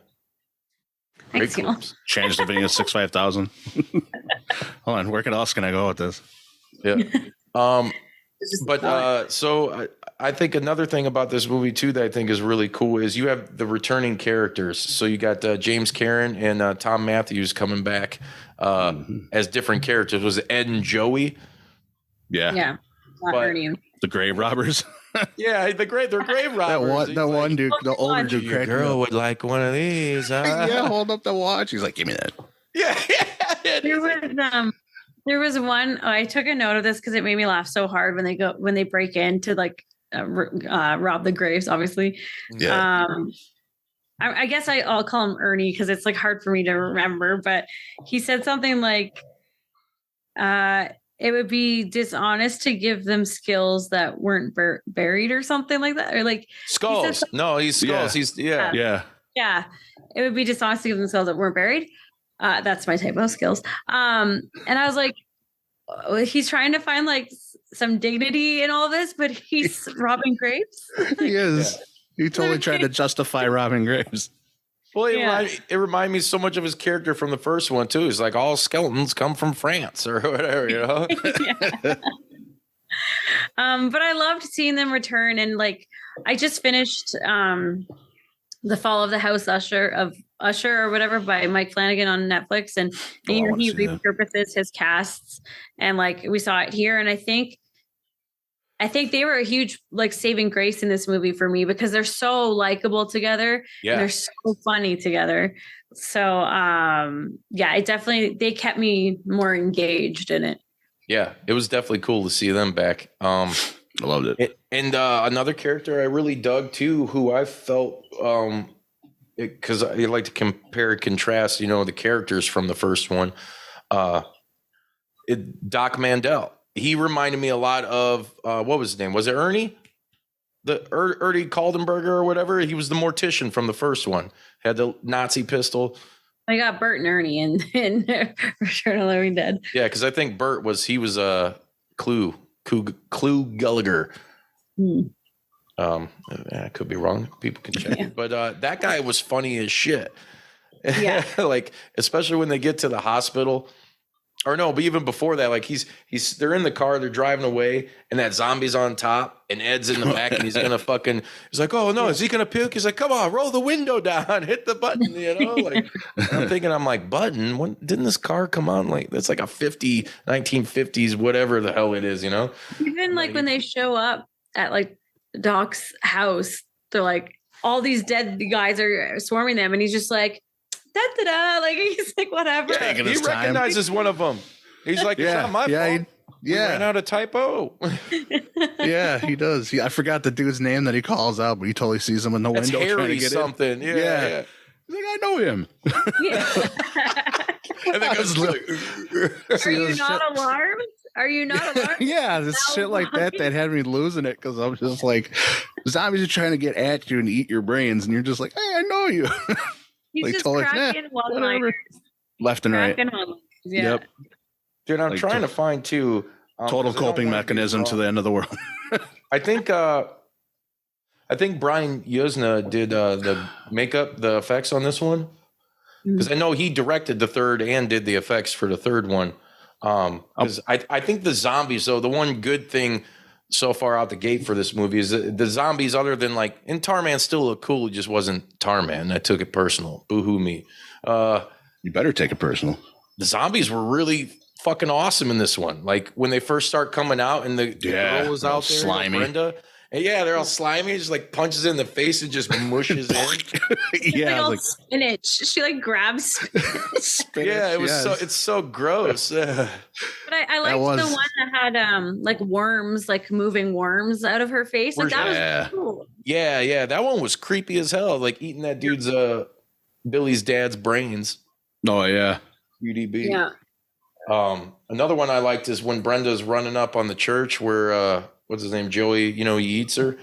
Speaker 7: Thanks,
Speaker 6: Transylvania 65000. Hold on, where else can I go with this?
Speaker 5: Yeah. So I think another thing about this movie too that I think is really cool is you have the returning characters. So you got James Karen and Tom Matthews coming back as different characters. Was it Ed and Joey?
Speaker 7: Yeah.
Speaker 6: The grave robbers.
Speaker 5: Yeah, they're grave robbers.
Speaker 6: That one dude, the older dude,
Speaker 5: your girl would like one of these.
Speaker 6: Yeah, hold up the watch. He's like, give me that.
Speaker 5: Yeah.
Speaker 7: There was one. I took a note of this because it made me laugh so hard when they break in to like rob the graves. Obviously,
Speaker 6: yeah.
Speaker 7: I guess I'll call him Ernie because it's like hard for me to remember. But he said something like, "It would be dishonest to give them skills that weren't buried or something like that." Or like
Speaker 5: skulls. No, he's skulls.
Speaker 6: Yeah.
Speaker 7: Yeah. It would be dishonest to give them skills that weren't buried. That's my type of skills. And I was like, he's trying to find like some dignity in all this, but he's robbing graves.
Speaker 6: He is. Yeah. He totally tried to justify robbing graves.
Speaker 5: Well, it reminded me so much of his character from the first one too. He's like, all skeletons come from France or whatever, you know?
Speaker 7: But I loved seeing them return. And like, I just finished The Fall of the House Usher of Usher or whatever by Mike Flanagan on Netflix, and
Speaker 6: Oh, I
Speaker 7: you know,
Speaker 6: wanna
Speaker 7: he
Speaker 6: see that.
Speaker 7: repurposes his casts, and like we saw it here, and I think they were a huge like saving grace in this movie for me because they're so likable together and
Speaker 5: Yeah.
Speaker 7: they're so funny together. So yeah, it definitely they kept me more engaged in it.
Speaker 5: Yeah, it was definitely cool to see them back.
Speaker 6: I loved it.
Speaker 5: And another character I really dug too, who I felt because I like to compare and contrast, you know, the characters from the first one. Doc Mandel. He reminded me a lot of what was his name? Was it Ernie? The Ernie Kaldenberger or whatever. He was the mortician from the first one. Had the Nazi pistol.
Speaker 7: I got Bert and Ernie in Return of the Living Dead.
Speaker 5: Yeah, because I think Bert was Clue Gallagher. I could be wrong. People can check.
Speaker 7: Yeah.
Speaker 5: But that guy was funny as shit.
Speaker 7: Yeah.
Speaker 5: Like, especially when they get to the hospital. Or no, but even before that, like they're in the car, they're driving away, and that zombie's on top, and Ed's in the back, and he's like, oh no, is he gonna puke? He's like, come on, roll the window down, hit the button, you know? Like, I'm like, button? When didn't this car come on? Like, that's like a 1950s, whatever the hell it is, you know?
Speaker 7: Even like when they show up at like Doc's house, they're like, all these dead guys are swarming them, and he's just like, da-da-da, like he's like, whatever.
Speaker 5: Yeah, he recognizes one of them. He's like, it's not my fault. We ran out of typo.
Speaker 6: Yeah, he does. I forgot the dude's name that he calls out, but he totally sees him in the
Speaker 5: That's
Speaker 6: window trying to
Speaker 5: Harry
Speaker 6: get
Speaker 5: something.
Speaker 6: in.
Speaker 5: Yeah.
Speaker 6: He's like, I know him.
Speaker 7: Yeah.
Speaker 5: And then goes like,
Speaker 7: Are you not alarmed? Are you not alarmed?
Speaker 6: Yeah, this
Speaker 7: No,
Speaker 6: shit like that had me losing it because I'm just like, zombies are trying to get at you and eat your brains, and you're just like, hey, I know you.
Speaker 7: He's
Speaker 6: Like,
Speaker 7: just
Speaker 6: totally,
Speaker 7: cracking one-liners.
Speaker 6: Left and right.
Speaker 7: Cracking one-liners. Yeah.
Speaker 6: Yep.
Speaker 5: dude, I'm
Speaker 6: Like,
Speaker 5: trying to find too.
Speaker 6: Total
Speaker 5: 'cause I don't
Speaker 6: coping
Speaker 5: wanna be
Speaker 6: mechanism to
Speaker 5: wrong.
Speaker 6: the end of the world.
Speaker 5: I think Brian Yuzna did the makeup, the effects on this one, because I know he directed the third and did the effects for the third one. Because I think the zombies, though, the one good thing so far out the gate for this movie is that the zombies, other than like, and Tarman still looked cool, he just wasn't Tarman. I took it personal. Boo-hoo me.
Speaker 6: You better take it personal.
Speaker 5: The zombies were really fucking awesome in this one. Like when they first start coming out and the girl was
Speaker 6: they're all
Speaker 5: out there,
Speaker 6: slimy.
Speaker 5: Brenda. And yeah, they're all slimy. Just like punches in the face and just mushes in.
Speaker 6: Yeah,
Speaker 7: Like
Speaker 6: like
Speaker 7: spinach. She like grabs.
Speaker 6: spinach,
Speaker 5: Yeah, it was
Speaker 6: yes.
Speaker 5: it's so gross.
Speaker 7: But I liked
Speaker 6: was-
Speaker 7: the one that had like worms, like moving worms out of her face. Like that
Speaker 6: Yeah.
Speaker 7: was cool.
Speaker 5: Yeah, that one was creepy as hell. Like eating that dude's Billy's dad's brains.
Speaker 6: Oh yeah.
Speaker 5: UDB.
Speaker 7: Yeah.
Speaker 5: Another one I liked is when Brenda's running up on the church where what's his name, Joey, you know, he eats her.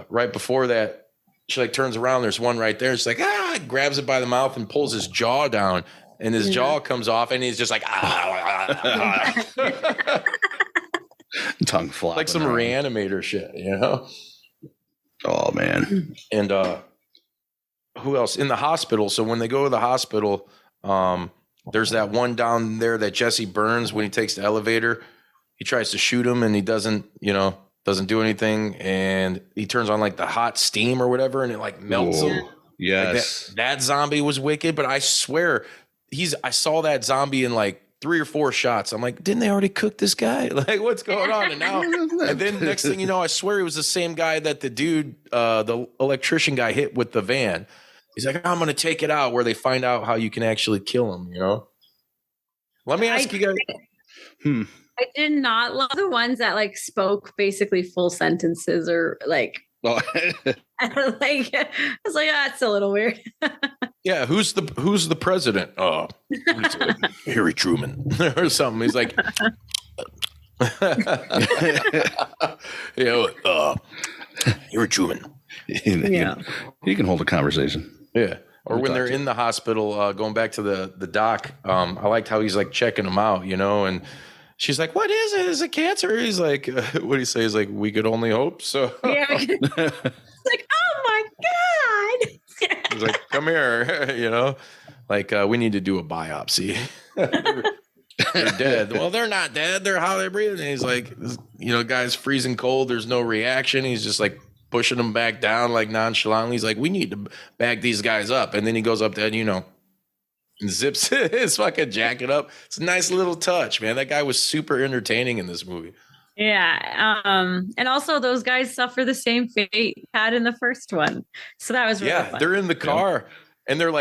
Speaker 5: Right before that, she like turns around, there's one right there. She's like, grabs it by the mouth and pulls his jaw down, and his jaw comes off, and he's just like
Speaker 6: Tongue flopping.
Speaker 5: like some
Speaker 6: around.
Speaker 5: reanimator shit, you know?
Speaker 6: Oh man.
Speaker 5: And who else in the hospital? So when they go to the hospital, there's that one down there that Jesse Burns when he takes the elevator. He tries to shoot him and he doesn't do anything. And he turns on like the hot steam or whatever, and it like melts him. Like
Speaker 6: Yes.
Speaker 5: that zombie was wicked, but I swear I saw that zombie in like 3 or 4 shots. I'm like, didn't they already cook this guy? Like, what's going on? And now, and then next thing you know, I swear he was the same guy that the dude, the electrician guy hit with the van. He's like, I'm going to take it out, where they find out how you can actually kill him, you know? Let me ask you guys.
Speaker 7: I did not love the ones that like spoke basically full sentences or like
Speaker 6: Oh.
Speaker 7: like I was like, that's a little weird.
Speaker 5: Yeah, who's the president? Oh, Harry Truman or something. He's like, Harry Truman.
Speaker 7: Yeah.
Speaker 6: You can hold a conversation.
Speaker 5: Yeah. Or when they're in the hospital, going back to the doc, I liked how he's like checking them out, you know, and she's like, what is it? Is it cancer? He's like, what do you say? He's like, we could only hope. So
Speaker 7: Yeah. It's like, oh my God.
Speaker 5: he's like, come here, you know, like, we need to do a biopsy. They're dead. Well, they're not dead. They're how they're breathing. And he's like, you know, guy's freezing cold. There's no reaction. He's just like pushing them back down like nonchalantly. He's like, we need to back these guys up. And then he goes up there and, and zips his fucking jacket up. It's a nice little touch, man. That guy was super entertaining in this movie.
Speaker 7: Yeah. And also those guys suffer the same fate had in the first one. So that was really fun.
Speaker 5: They're in the car and they're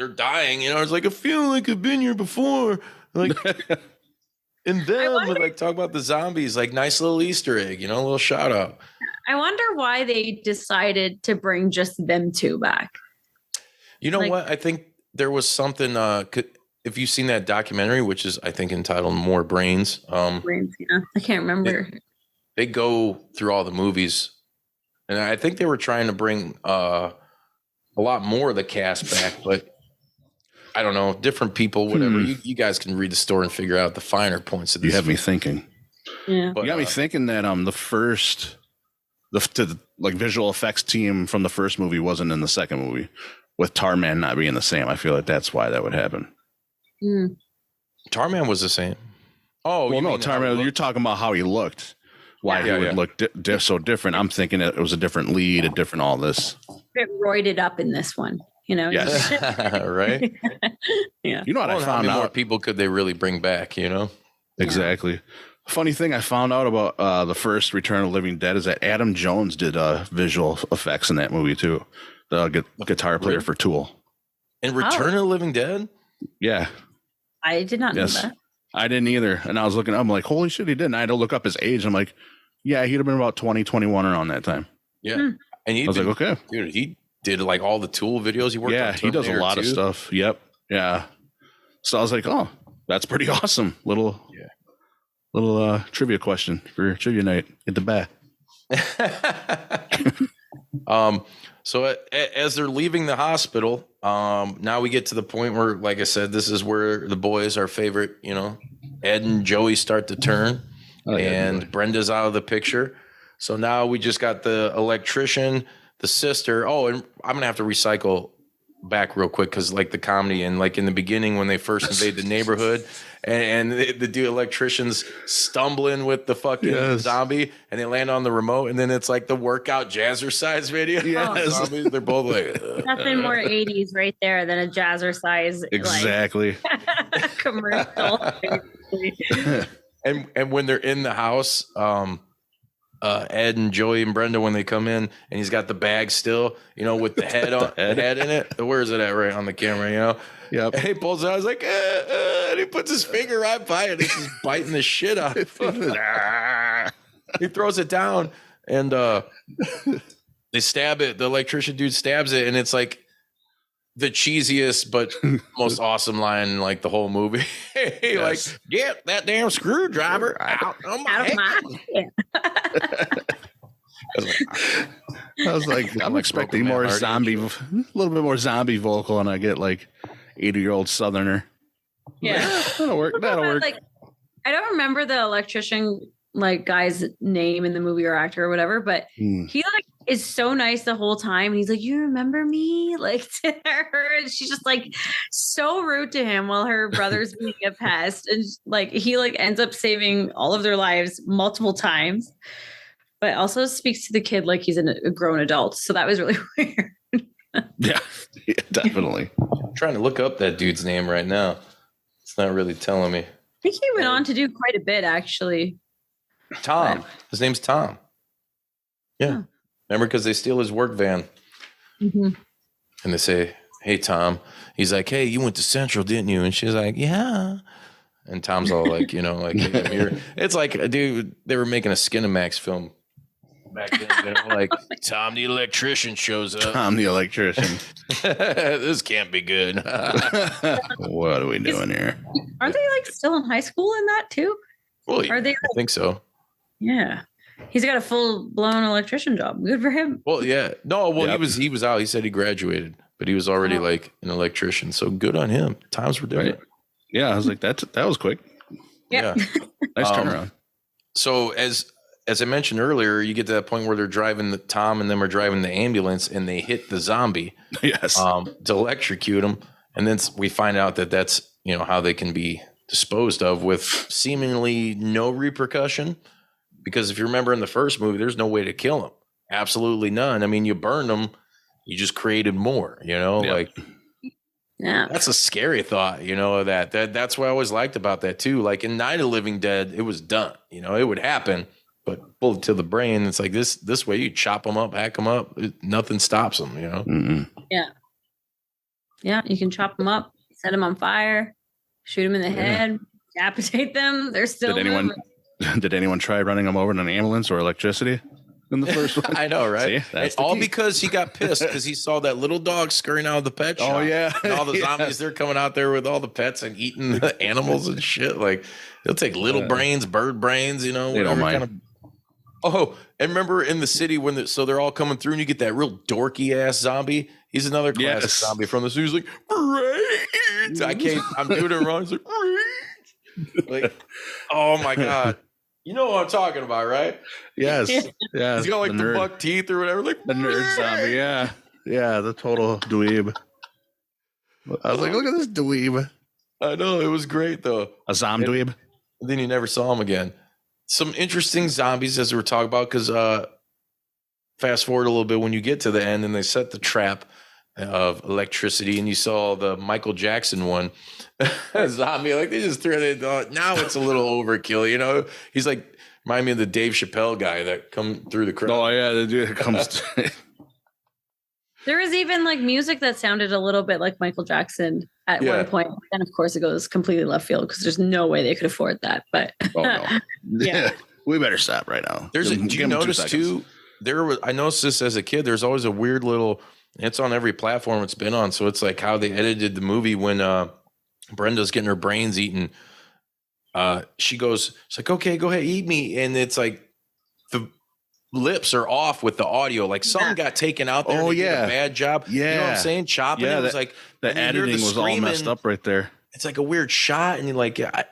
Speaker 5: dying. It's like, I feel like I've been here before. Like, and then we talk about the zombies, like nice little Easter egg, a little shout out.
Speaker 7: I wonder why they decided to bring just them two back.
Speaker 5: You know what? I think there was something, if you've seen that documentary, which is, I think, entitled More Brains.
Speaker 7: Brains, yeah. I can't remember.
Speaker 5: They go through all the movies. And I think they were trying to bring a lot more of the cast back, but I don't know, different people, whatever. You guys can read the story and figure out the finer points of this.
Speaker 6: You have me thinking.
Speaker 7: Yeah.
Speaker 6: But, you got me thinking that the visual effects team from the first movie wasn't in the second movie, with Tarman not being the same. I feel like that's why that would happen.
Speaker 5: Tarman was the same. Oh,
Speaker 6: well, no, Tarman. You're talking about how he looked. Why he would look so different. I'm thinking it was a different lead, a different all this.
Speaker 7: A bit roided up in this one,
Speaker 6: Yes.
Speaker 5: Right.
Speaker 7: Yeah.
Speaker 5: You know what I found out? How many more people could they really bring back?
Speaker 6: Exactly. Funny thing I found out about the first Return of the Living Dead is that Adam Jones did visual effects in that movie too. The guitar player for Tool.
Speaker 5: In Return of the Living Dead?
Speaker 6: Yeah.
Speaker 7: I did not know that.
Speaker 6: I didn't either. And I was looking, I'm like, holy shit, he did. And I had to look up his age. I'm like, yeah, he'd have been about 20, 21 around that time.
Speaker 5: Yeah. And
Speaker 6: I was like, okay.
Speaker 5: Dude, he did like all the Tool videos. He worked on
Speaker 6: he does a lot of stuff. Yep. Yeah. So I was like, oh, that's pretty awesome. Little trivia question for trivia night at the back.
Speaker 5: So as they're leaving the hospital, now we get to the point where, like I said, this is where the boys, our favorite, Ed and Joey start to turn, and Brenda's out of the picture. So now we just got the electrician, the sister. Oh, and I'm gonna have to recycle back real quick because like the comedy and like in the beginning when they first invade the neighborhood and the dude electricians stumbling with the fucking zombie and they land on the remote and then it's like the workout jazzercise video. Zombies, they're both like
Speaker 7: nothing more 80s right there than a jazzercise
Speaker 6: exactly
Speaker 7: commercial.
Speaker 5: and when they're in the house, Ed and Joey and Brenda, when they come in and he's got the bag still, with the head on the head in it. Where is it at right on the camera,
Speaker 6: Yep.
Speaker 5: And he pulls it out. I was like, and he puts his finger right by it. He's just biting the shit out of it. He throws it down and they stab it. The electrician dude stabs it. And it's like the cheesiest but most awesome line in like the whole movie. Like, get that damn screwdriver out of my head.
Speaker 6: I was like, I'm expecting more zombie, a little bit more zombie vocal, and I get like 80-year-old Southerner.
Speaker 7: Yeah,
Speaker 6: that'll work. That'll work.
Speaker 7: Like, I don't remember the electrician guy's name in the movie or actor or whatever, but he is so nice the whole time. And he's like, you remember me? Like to her. And she's just like so rude to him while her brother's being a pest. And he ends up saving all of their lives multiple times, but also speaks to the kid like he's a grown adult. So that was really weird.
Speaker 6: Yeah, definitely.
Speaker 5: I'm trying to look up that dude's name right now. It's not really telling me.
Speaker 7: I think he went on to do quite a bit, actually.
Speaker 5: Tom. His name's Tom. Yeah. Oh. Remember, because they steal his work van.
Speaker 7: Mm-hmm.
Speaker 5: And they say, hey, Tom. He's like, hey, you went to Central, didn't you? And she's like, yeah. And Tom's all like, hey, it's like, dude, they were making a Skinamax film back then. Like, Tom the electrician shows up.
Speaker 6: Tom the electrician.
Speaker 5: This can't be good.
Speaker 6: What are we doing here?
Speaker 7: Aren't they still in high school in that too?
Speaker 5: Well, are they? I think so.
Speaker 7: Yeah. He's got a full-blown electrician job. Good for him.
Speaker 5: Well, yeah. No, well, he was out. He said he graduated, but he was already an electrician. So good on him. Times were different.
Speaker 6: Right. Yeah, I was like, that was quick.
Speaker 7: Yep.
Speaker 5: Yeah.
Speaker 6: Nice turnaround.
Speaker 5: So as I mentioned earlier, you get to that point where they're driving Tom and them are driving the ambulance and they hit the zombie.
Speaker 6: Yes.
Speaker 5: To electrocute him. And then we find out that that's, how they can be disposed of with seemingly no repercussion. Because if you remember in the first movie, there's no way to kill him absolutely none. I mean, you burned them, you just created more, like that's a scary thought, that's what I always liked about that too. Like in Night of the Living Dead, it was done, it would happen, but bullet to the brain. It's like this way you chop them up, hack them up, nothing stops them,
Speaker 6: Mm-mm.
Speaker 7: Yeah, you can chop them up, set them on fire, shoot them in the head, decapitate them. They're still
Speaker 6: Did anyone try running them over in an ambulance or electricity in the first one?
Speaker 5: I know, right?
Speaker 6: See,
Speaker 5: all because he got pissed because he saw that little dog scurrying out of the pet shop.
Speaker 6: Oh, yeah.
Speaker 5: And all the zombies, they're coming out there with all the pets and eating the animals and shit. Like, they'll take little brains, bird brains,
Speaker 6: They don't mind.
Speaker 5: Oh, and remember in the city when so they're all coming through and you get that real dorky ass zombie. He's another classic zombie from the zoo. He's like, brains. I'm doing it wrong. He's like, brains. Like, oh my God. You know what I'm talking about, right?
Speaker 6: Yes. Yeah.
Speaker 5: He's got like the buck teeth or whatever. Like
Speaker 6: the nerd zombie. Yeah. Yeah. The total dweeb. I was like, look at this dweeb.
Speaker 5: I know. It was great though.
Speaker 6: A zombie dweeb.
Speaker 5: Then you never saw him again. Some interesting zombies as we were talking about, because fast forward a little bit when you get to the end and they set the trap of electricity and you saw the Michael Jackson one zombie, like they just threw it. Now it's a little overkill, He's like, remind me of the Dave Chappelle guy that come through the crowd.
Speaker 6: Oh yeah, the dude that comes.
Speaker 7: There was even like music that sounded a little bit like Michael Jackson at one point. And of course it goes completely left field because there's no way they could afford that. But
Speaker 6: oh no.
Speaker 7: Yeah.
Speaker 6: We better stop right now.
Speaker 5: Do you notice too, I noticed this as a kid, there's always a weird little, it's on every platform it's been on. So it's like how they edited the movie when Brenda's getting her brains eaten. She goes, it's like, okay, go ahead, eat me. And it's like the lips are off with the audio. Like something got taken out there. Did a bad job.
Speaker 6: Yeah.
Speaker 5: You know what I'm saying? Chopping it was like
Speaker 6: the editing was all messed up right there.
Speaker 5: It's like a weird shot. And you're like, I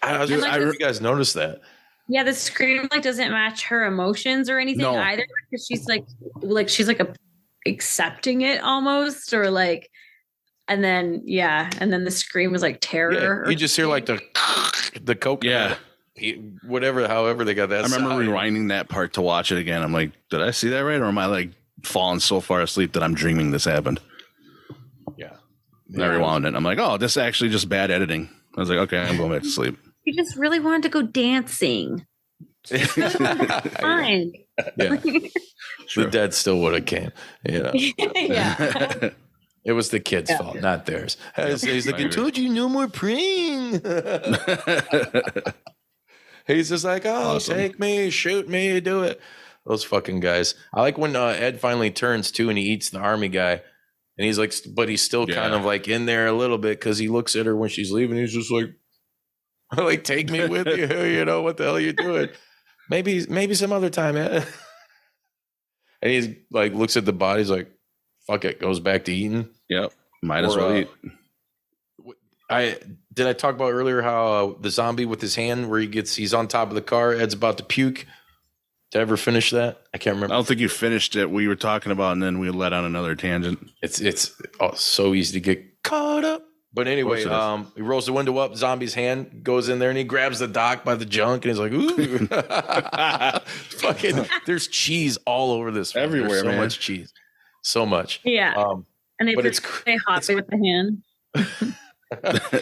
Speaker 5: don't know if you guys noticed that.
Speaker 7: Yeah, the scream like doesn't match her emotions or anything either. Because she's like she's like accepting it almost, or like, and then the scream was like terror.
Speaker 5: Yeah, you just hear like the coke.
Speaker 6: Yeah.
Speaker 5: However they got that.
Speaker 6: I remember rewinding that part to watch it again. I'm like, did I see that right? Or am I like falling so far asleep that I'm dreaming this happened?
Speaker 5: Yeah.
Speaker 6: And I rewound it. I'm like, oh, this is actually just bad editing. I was like, okay, I'm going back to sleep.
Speaker 7: He just really wanted to go dancing. Fine.
Speaker 5: Yeah. The dead still would have came.
Speaker 7: Yeah.
Speaker 5: It was the kid's fault, not theirs. He's like, I told you no more praying. He's just like, take me, shoot me, do it. Those fucking guys. I like when Ed finally turns too and he eats the army guy. And he's like, but he's still kind of like in there a little bit because he looks at her when she's leaving. He's just like, take me with you. What the hell are you doing? Maybe some other time, man. And he's like, looks at the body. He's like, fuck it. Goes back to eating.
Speaker 6: Yep. Might as well eat.
Speaker 5: Did I talk about earlier how the zombie with his hand where he's on top of the car, Ed's about to puke. Did I ever finish that? I can't remember.
Speaker 6: I don't think you finished it. We were talking about, and then we let on another tangent.
Speaker 5: It's so easy to get caught up. But anyway, he rolls the window up. Zombie's hand goes in there, and he grabs the doc by the junk, and he's like, "Ooh, fucking!" There's cheese all over this.
Speaker 6: Everywhere,
Speaker 5: there's so much cheese, so much.
Speaker 7: Yeah, and they hot with the hand.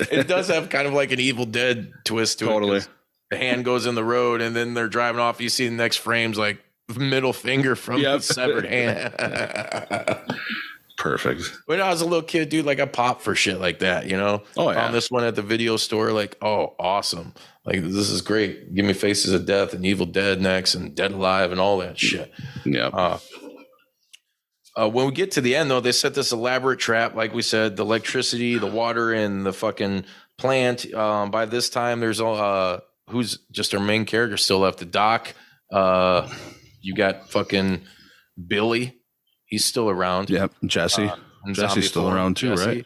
Speaker 5: It does have kind of like an Evil Dead twist to it.
Speaker 6: Totally.
Speaker 5: The hand goes in the road, and then they're driving off. You see the next frame's like middle finger from the severed hand.
Speaker 6: Perfect.
Speaker 5: When I was a little kid, dude, like I popped for shit like that, Oh, yeah. Found this one at the video store, like, oh, awesome. Like, this is great. Give me Faces of Death and Evil Dead next and Dead Alive and all that shit.
Speaker 6: Yeah.
Speaker 5: When we get to the end, though, they set this elaborate trap. Like we said, the electricity, the water, and the fucking plant. By this time, there's who's just our main character still left? The doc. You got fucking Billy. He's still around.
Speaker 6: Yep. Jesse. Jesse's still around too, right?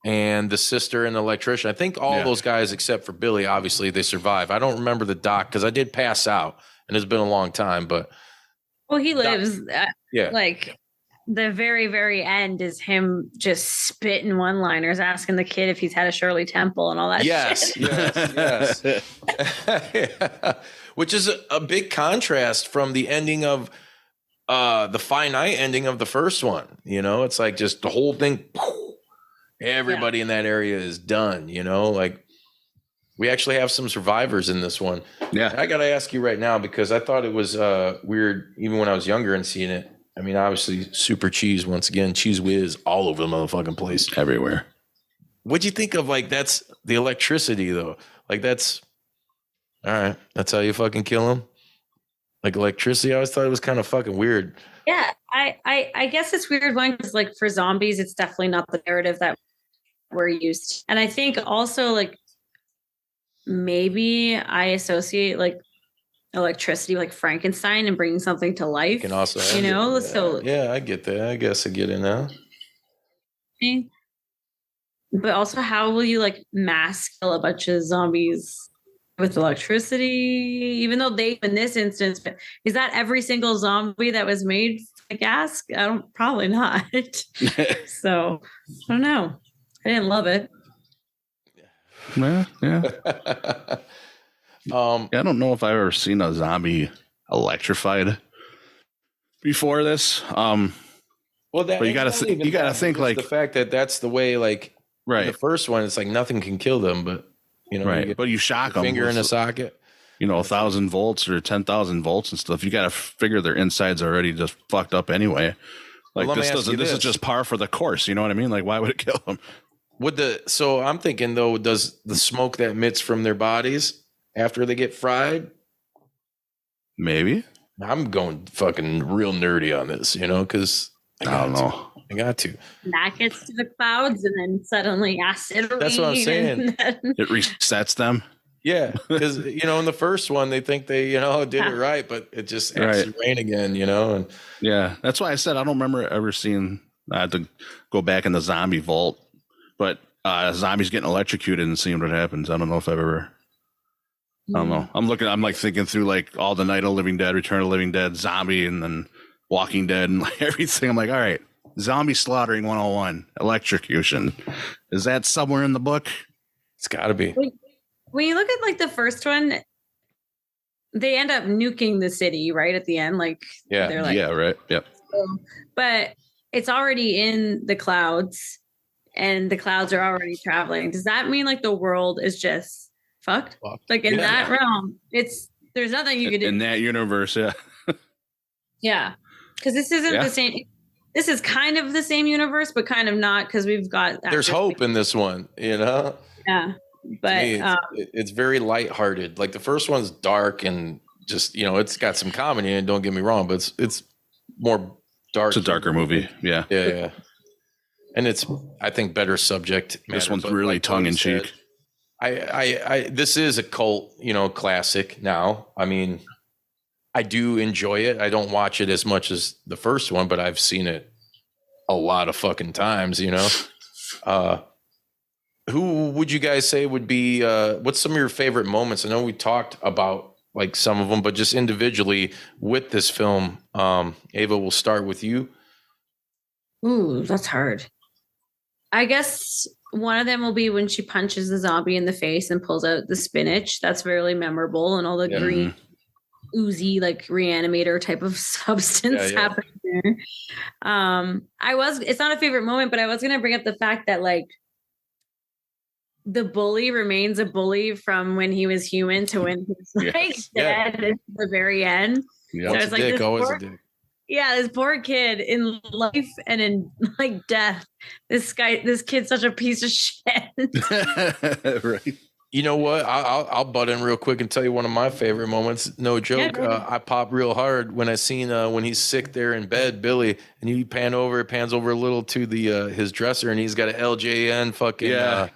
Speaker 5: And the sister and the electrician. I think all those guys, except for Billy, obviously, they survive. I don't remember the doc because I did pass out, and it's been a long time. But
Speaker 7: he lives. Like the very, very end is him just spitting one-liners, asking the kid if he's had a Shirley Temple and all that.
Speaker 5: Yes. Yeah. Which is a big contrast from the ending of the finite ending of the first one. You know, it's like just the whole thing. Everybody in that area is done. You know, like we actually have some survivors in this one.
Speaker 6: Yeah.
Speaker 5: I got to ask you right now because I thought it was weird even when I was younger and seeing it. I mean, obviously, super cheese once again, cheese whiz all over the motherfucking place,
Speaker 6: everywhere.
Speaker 5: What'd you think of like that's the electricity though? Like that's all right. That's how you fucking kill him. Like electricity. I always thought it was kind of fucking weird.
Speaker 7: Yeah, I guess it's weird one because like for zombies, it's definitely not the narrative that we're used to. And I think also like maybe I associate like electricity like Frankenstein and bringing something to life.
Speaker 5: Can also,
Speaker 7: you know, so
Speaker 5: yeah, I get that. I guess I get it now.
Speaker 7: But also, how will you like mass kill a bunch of zombies with electricity? Even though they, in this instance, is that every single zombie that was made for gas? Probably not. So I don't know. I didn't love it.
Speaker 6: Yeah. I don't know if I've ever seen a zombie electrified before this.
Speaker 5: Well, that,
Speaker 6: but you gotta think like
Speaker 5: the fact that that's the way, like,
Speaker 6: right.
Speaker 5: The first one, it's like nothing can kill them, but you know,
Speaker 6: right. But you shock them,
Speaker 5: finger in a socket,
Speaker 6: 1,000 volts or 10,000 volts and stuff. You got to figure their insides already just fucked up anyway. Like this is just par for the course. You know what I mean? Like, why would it kill them?
Speaker 5: So I'm thinking though, does the smoke that emits from their bodies after they get fried?
Speaker 6: Maybe.
Speaker 5: I'm going fucking real nerdy on this, because I don't know. I got to.
Speaker 7: That gets to the clouds and then suddenly acid.
Speaker 5: That's what I'm saying.
Speaker 6: It resets them.
Speaker 5: Yeah, because in the first one they think they did it right, but it just acid rain again, and
Speaker 6: yeah, that's why I said I don't remember ever seeing. I had to go back in the zombie vault, but zombies getting electrocuted and seeing what happens. I don't know if I've ever. I don't know. I'm like thinking through like all the Night of the Living Dead, Return of the Living Dead, Zombie, and then Walking Dead, and like everything. I'm like, all right, zombie slaughtering 101, electrocution. Is that somewhere in the book?
Speaker 5: It's got to be.
Speaker 7: When you look at like the first one, they end up nuking the city right at the end. Like, they're like,
Speaker 6: yeah, right, yep.
Speaker 7: But it's already in the clouds, and the clouds are already traveling. Does that mean like the world is just fucked? Like in that realm, there's nothing you can do
Speaker 6: in that universe. Yeah,
Speaker 7: yeah, because this isn't the same. This is kind of the same universe, but kind of not because we've got.
Speaker 5: There's hope in this one,
Speaker 7: Yeah. But
Speaker 5: it's very lighthearted. Like the first one's dark and just it's got some comedy in it. Don't get me wrong, but it's more dark.
Speaker 6: It's a darker movie. Yeah.
Speaker 5: And it's I think better subject matter.
Speaker 6: This one's really like tongue in cheek.
Speaker 5: I this is a cult classic now. I mean, I do enjoy it. I don't watch it as much as the first one, but I've seen it a lot of fucking times. Who would you guys say would be, what's some of your favorite moments? I know we talked about like some of them, but just individually with this film, Ava, we'll start with you.
Speaker 7: Ooh, that's hard. I guess one of them will be when she punches the zombie in the face and pulls out the spinach. That's really memorable. And all the green, oozy, like reanimator type of substance happening there. It's not a favorite moment, but I was going to bring up the fact that like, the bully remains a bully from when he was human to when he's like dead at the very end.
Speaker 5: Yeah. So it's like always a dick.
Speaker 7: Yeah, this poor kid in life and in like death. This kid's such a piece of shit.
Speaker 6: Right.
Speaker 5: You know what? I'll butt in real quick and tell you one of my favorite moments. No joke. I pop real hard when I seen when he's sick there in bed, Billy, and he pans over a little to the his dresser, and he's got an LJN fucking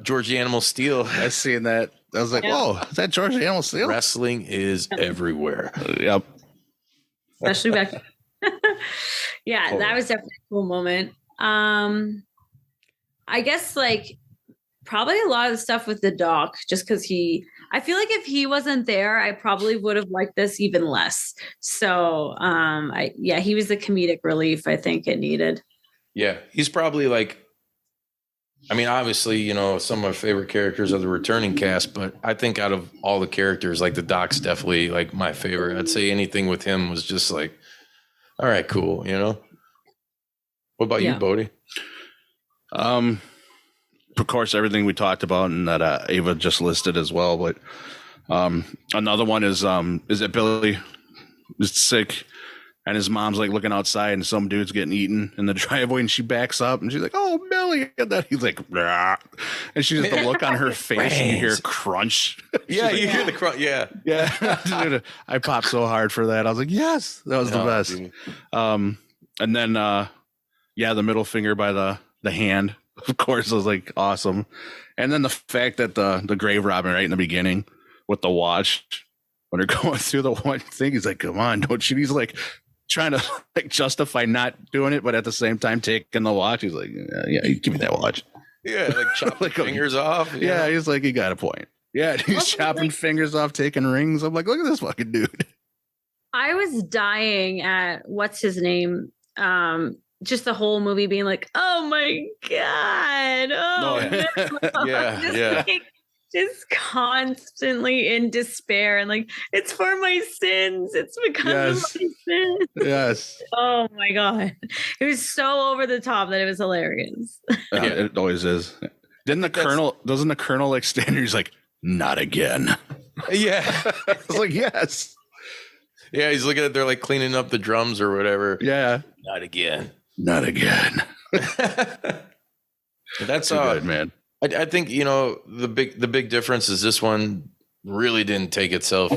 Speaker 5: George Animal Steel.
Speaker 6: I seen that. I was like, whoa, is that George Animal Steel?
Speaker 5: Wrestling is everywhere.
Speaker 6: Yep.
Speaker 7: Especially back then. That was definitely a cool moment. I guess like probably a lot of the stuff with the doc, just because I feel like if he wasn't there, I probably would have liked this even less. So he was the comedic relief I think it needed.
Speaker 5: Yeah, he's probably like, I mean, obviously, some of my favorite characters are the returning cast, but I think out of all the characters, like the Doc's definitely like my favorite. I'd say anything with him was just like All right, cool. You know, what about you, Bodie?
Speaker 6: Of course, everything we talked about and that Ava just listed as well. But another one is that Billy is sick and his mom's like looking outside and some dude's getting eaten in the driveway and she backs up and she's like, "Oh, Billy!" And then he's like, "Rah." And she's just the look on her face and you hear crunch.
Speaker 5: Yeah, you hear the crunch. Yeah,
Speaker 6: yeah. Dude, I popped so hard for that. I was like, "Yes, that was the best." Dude. And then the middle finger by the hand. Of course, it was like awesome. And then the fact that the grave robbing right in the beginning with the watch when they're going through the one thing, he's like, "Come on, don't you?" He's like trying to like justify not doing it, but at the same time taking the watch. He's like, "Yeah, give me that watch."
Speaker 5: Yeah, like chopping like fingers off.
Speaker 6: Yeah, he's like, "You got a point." Yeah, he's chopping fingers off, taking rings. I'm like, look at this fucking dude.
Speaker 7: I was dying at what's his name? Just the whole movie being like, "Oh my god!" Just constantly in despair and like, "It's for my sins. It's because of my sins."
Speaker 6: Yes.
Speaker 7: Oh my god, it was so over the top that it was hilarious.
Speaker 6: It always is. Doesn't the colonel like stand there? He's like, "Not again."
Speaker 5: Yeah,
Speaker 6: I was like, "Yes."
Speaker 5: Yeah, he's looking at they're like cleaning up the drums or whatever.
Speaker 6: Yeah,
Speaker 5: not again.
Speaker 6: Not again.
Speaker 5: That's
Speaker 6: good, man.
Speaker 5: I think, you know, the big difference is this one really didn't take itself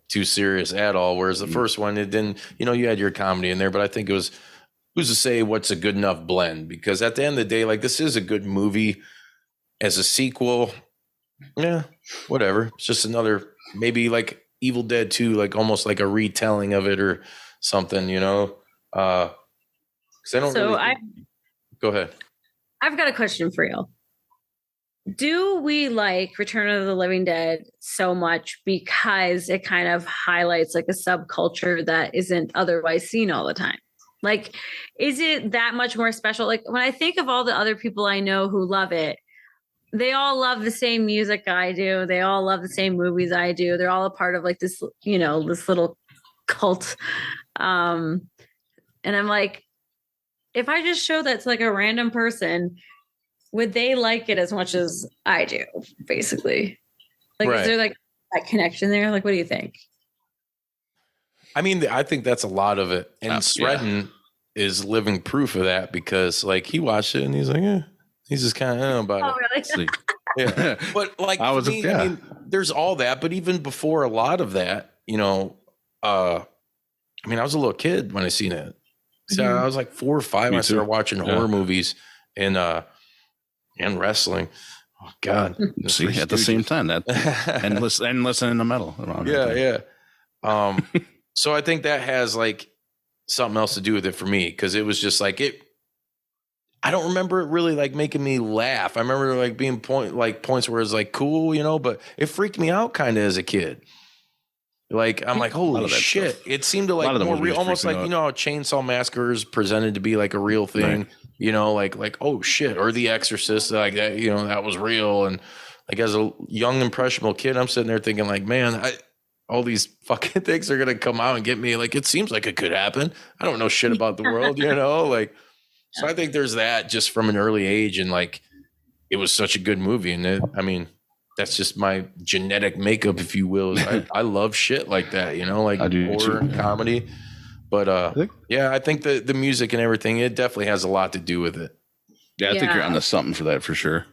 Speaker 5: too serious at all, whereas the first one, it didn't. You know, you had your comedy in there, but I think it was, who's to say what's a good enough blend? Because at the end of the day, like, this is a good movie. As a sequel, yeah, whatever. It's just another, maybe like Evil Dead 2, like almost like a retelling of it or something, you know. I don't go ahead.
Speaker 7: I've got a question for you. Do we like Return of the Living Dead so much because it kind of highlights like a subculture that isn't otherwise seen all the time? Like, is it that much more special? Like, when I think of all the other people I know who love it, they all love the same music I do. They all love the same movies I do. They're all a part of like this, you know, this little cult. And I'm like, if I just show that to like a random person, would they like it as much as I do, basically? Like, right. Is there like that connection there? Like, what do you think?
Speaker 5: I mean, I think that's a lot of it. And Sretton is living proof of that because like he watched it and he's like, yeah, he's just kind of about it.
Speaker 7: Really?
Speaker 5: Yeah. But like, I mean, there's all that. But even before a lot of that, you know, I mean, I was a little kid when I seen it. So I was like 4 or 5 when I started watching horror movies and wrestling. Oh God!
Speaker 6: See, at the same time and listening to metal.
Speaker 5: Yeah. So I think that has like something else to do with it for me because it was just like it. I don't remember it really like making me laugh. I remember like being points where it's like cool, you know, but it freaked me out kind of as a kid. Like I'm like, holy shit! Stuff. It seemed to like more real, almost like you know how Chainsaw Massacre is presented to be like a real thing, right. You know, like oh shit, or The Exorcist, like that, you know, that was real. And like as a young impressionable kid, I'm sitting there thinking like, man, all these fucking things are gonna come out and get me. Like it seems like it could happen. I don't know shit about the world, you know, like. So I think there's that just from an early age, and like it was such a good movie, and I mean. That's just my genetic makeup, if you will. I love shit like that, you know, like horror and comedy. But I think the music and everything, it definitely has a lot to do with it.
Speaker 6: Yeah, I think you're onto something for that for sure.